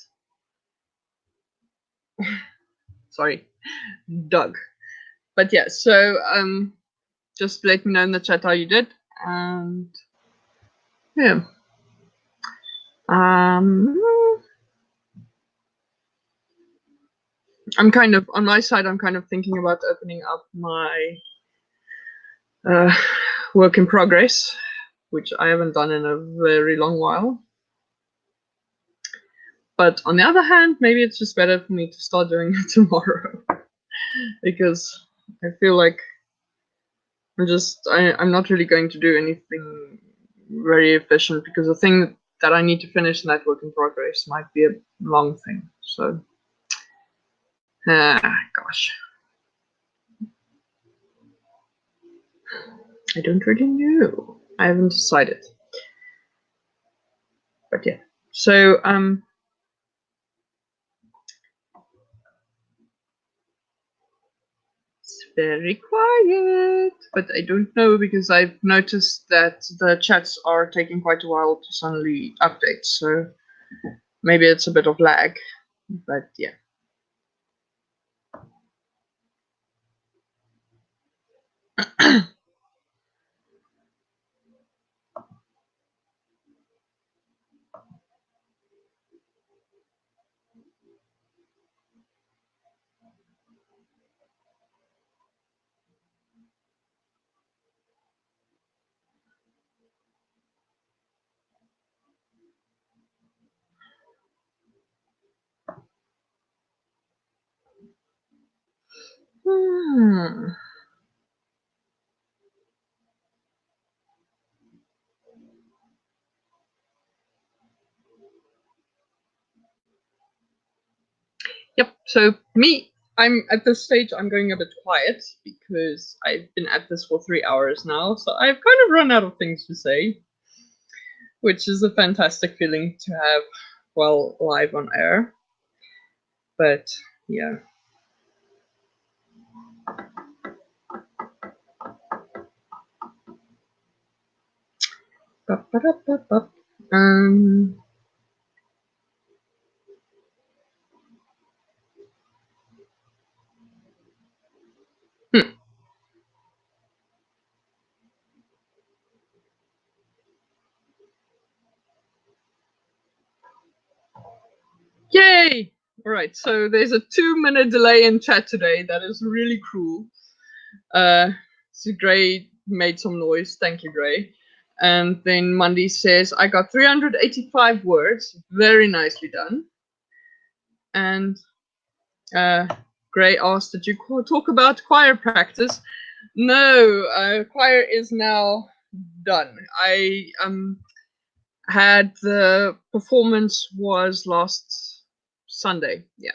Sorry, Doug. But yeah, so just let me know in the chat how you did. And yeah. I'm kind of, on my side, I'm kind of thinking about opening up my work in progress, which I haven't done in a very long while. But on the other hand, maybe it's just better for me to start doing it tomorrow because I feel like I'm not really going to do anything very efficient because the thing that I need to finish in that work in progress might be a long thing. So, gosh. I don't really know. I haven't decided. But yeah. So, it's very quiet, but I don't know because I've noticed that the chats are taking quite a while to suddenly update. So maybe it's a bit of lag, but yeah. Yep. So me, I'm at this stage. I'm going a bit quiet because I've been at this for 3 hours now. So I've kind of run out of things to say, which is a fantastic feeling to have while live on air. But yeah. Yay! All right, so there's a 2-minute delay in chat today. That is really cruel. So Gray made some noise. Thank you, Gray. And then Mandy says, I got 385 words. Very nicely done. And Gray asked, did you talk about choir practice? No, choir is now done. I had the performance was last Sunday, yeah.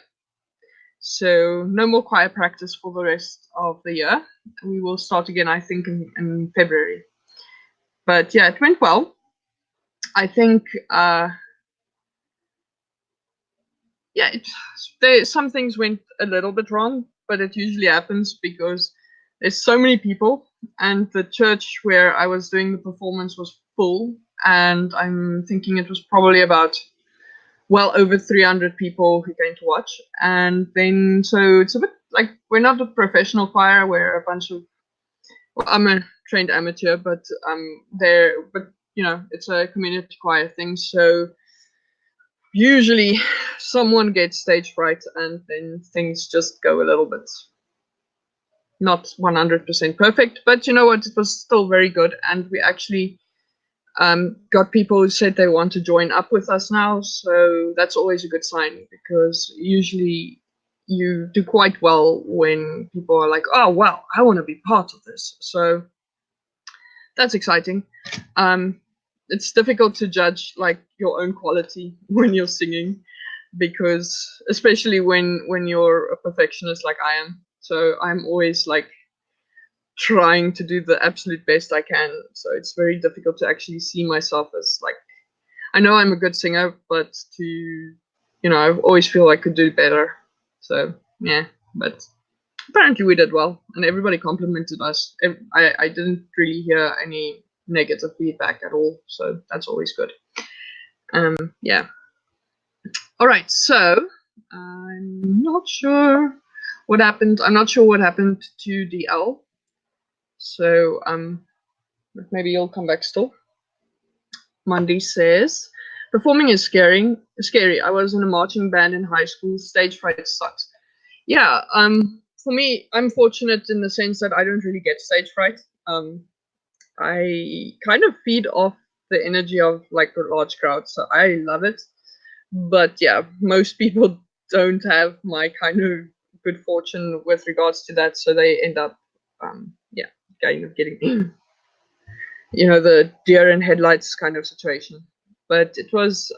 So no more choir practice for the rest of the year. We will start again, I think, in February. But yeah, it went well. I think, some things went a little bit wrong, but it usually happens because there's so many people, and the church where I was doing the performance was full, and I'm thinking it was probably about well over 300 people who came to watch. And then, so it's a bit like, we're not a professional choir, we're a bunch of, well, I'm a trained amateur, but you know, it's a community choir thing. So usually someone gets stage fright and then things just go a little bit not 100% perfect, but you know what, it was still very good. And we actually got people who said they want to join up with us now, so that's always a good sign, because usually you do quite well when people are like, oh wow, I want to be part of this. So that's exciting. It's difficult to judge like your own quality when you're singing, because especially when you're a perfectionist like I am. So I'm always like trying to do the absolute best I can. So it's very difficult to actually see myself as like, I know I'm a good singer, but to, you know, I always feel I could do better. So yeah, but apparently we did well, and everybody complimented us. I didn't really hear any negative feedback at all, so that's always good. Yeah. All right. So I'm not sure what happened. I'm not sure what happened to DL. So maybe you'll come back still. Mandy says, performing is scary. Scary. I was in a marching band in high school. Stage fright sucks. Yeah. For me, I'm fortunate in the sense that I don't really get stage fright. I kind of feed off the energy of like the large crowd, so I love it. But yeah, most people don't have my kind of good fortune with regards to that, so they end up, yeah, kind of getting, the deer in headlights kind of situation. But it was,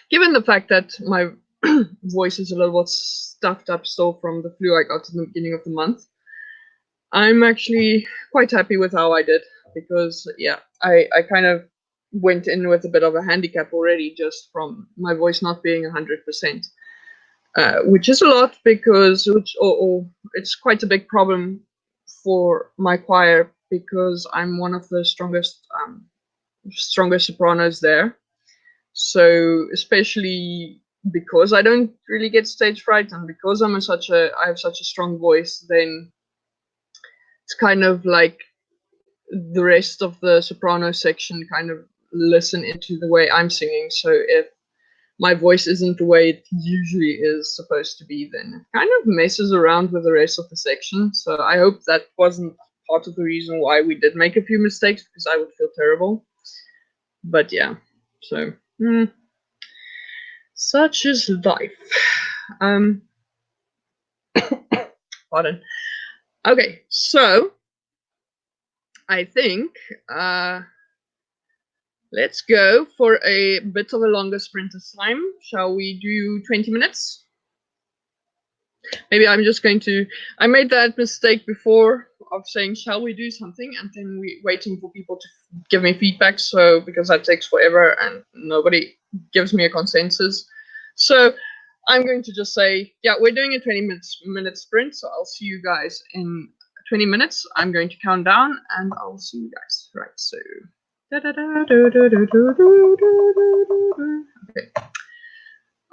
given the fact that my voice is a little bit stuffed up still from the flu I got in the beginning of the month, I'm actually quite happy with how I did because, yeah, I kind of went in with a bit of a handicap already just from my voice not being 100%, which is a lot because it's quite a big problem for my choir because I'm one of the strongest sopranos there. So especially because I don't really get stage fright and because I have such a strong voice, then it's kind of like the rest of the soprano section kind of listen into the way I'm singing. So if my voice isn't the way it usually is supposed to be, then it kind of messes around with the rest of the section. So I hope that wasn't part of the reason why we did make a few mistakes because I would feel terrible. But yeah, so such is life. Pardon. Okay, so I think let's go for a bit of a longer sprint this time. Shall we do 20 minutes? Maybe I'm just going to. I made that mistake before of saying, shall we do something? And then waiting for people to give me feedback. So, because that takes forever and nobody gives me a consensus. So, I'm going to just say, yeah, we're doing a 20-minute sprint. So, I'll see you guys in 20 minutes. I'm going to count down and I'll see you guys. Right. So. Okay.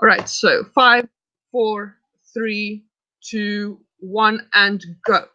All right. So 5, 4, 3, 2, 1, and go.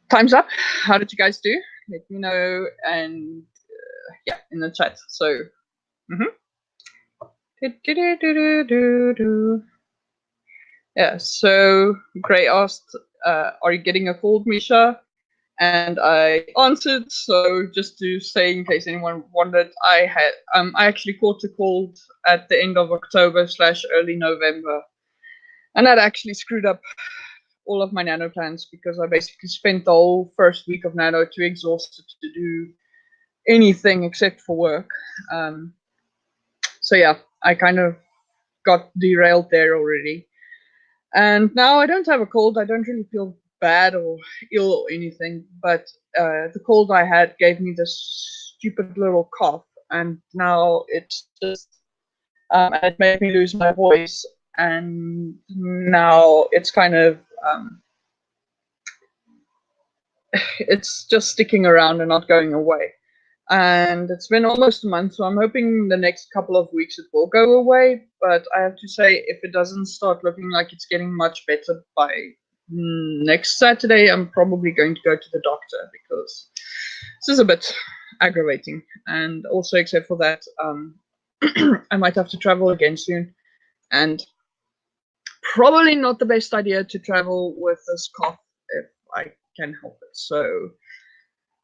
time's up. How did you guys do? Let me know, and yeah, in the chat. So, yeah. So Gray asked, "Are you getting a cold, Misha?" And I answered. So just to say, in case anyone wondered, I actually caught a cold at the end of October / early November, and that actually screwed up all of my nano plans because I basically spent the whole first week of nano too exhausted to do anything except for work. So yeah, I kind of got derailed there already. And now I don't have a cold. I don't really feel bad or ill or anything, but the cold I had gave me this stupid little cough, and now it's just it made me lose my voice, and now it's kind of it's just sticking around and not going away. And it's been almost a month, so I'm hoping the next couple of weeks it will go away. But I have to say, if it doesn't start looking like it's getting much better by next Saturday, I'm probably going to go to the doctor because this is a bit aggravating. And also, except for that, I might have to travel again soon. And probably not the best idea to travel with this cough if I can help it. So,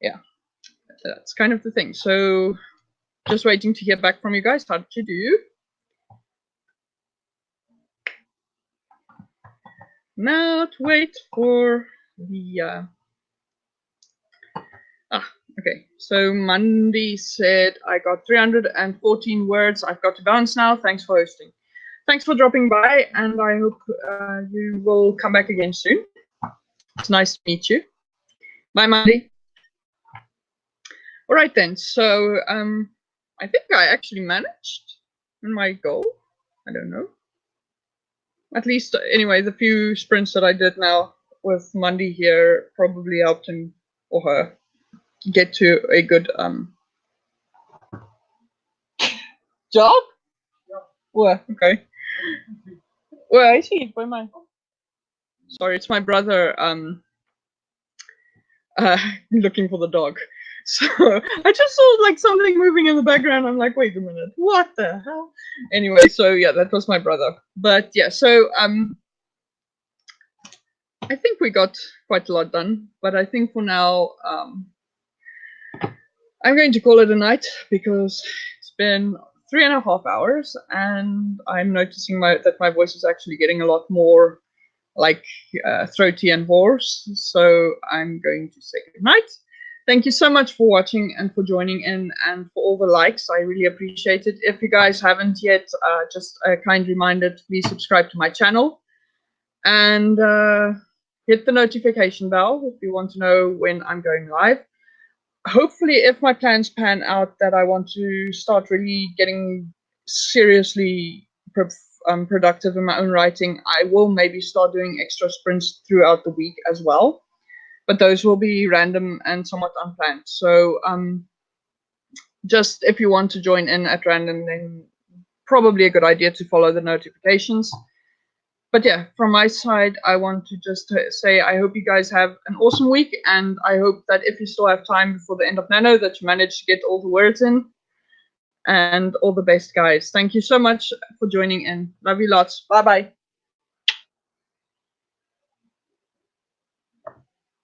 yeah. That's kind of the thing. So just waiting to hear back from you guys. How did you do? Now to wait for the okay. So Monday said I got 314 words. I've got to bounce now. Thanks for hosting. Thanks for dropping by, and I hope you will come back again soon. It's nice to meet you. Bye, Monday. All right then. So I think I actually managed my goal. I don't know. At least, anyway, the few sprints that I did now with Monday here probably helped him or her get to a good job. Yeah. Well, okay. Well, I see. Sorry, it's my brother looking for the dog. So I just saw like something moving in the background. I'm like, wait a minute, what the hell? Anyway, so yeah, that was my brother. But yeah, so I think we got quite a lot done. But I think for now, I'm going to call it a night because it's been 3.5 hours, and I'm noticing that my voice is actually getting a lot more like throaty and hoarse. So I'm going to say good night. Thank you so much for watching and for joining in and for all the likes. I really appreciate it. If you guys haven't yet, just a kind reminder to please subscribe to my channel and hit the notification bell if you want to know when I'm going live. Hopefully, if my plans pan out that I want to start really getting seriously productive in my own writing, I will maybe start doing extra sprints throughout the week as well. But those will be random and somewhat unplanned. So just if you want to join in at random, then probably a good idea to follow the notifications. But yeah, from my side, I want to just say I hope you guys have an awesome week, and I hope that if you still have time before the end of Nano, that you manage to get all the words in. And all the best, guys. Thank you so much for joining in. Love you lots. Bye-bye.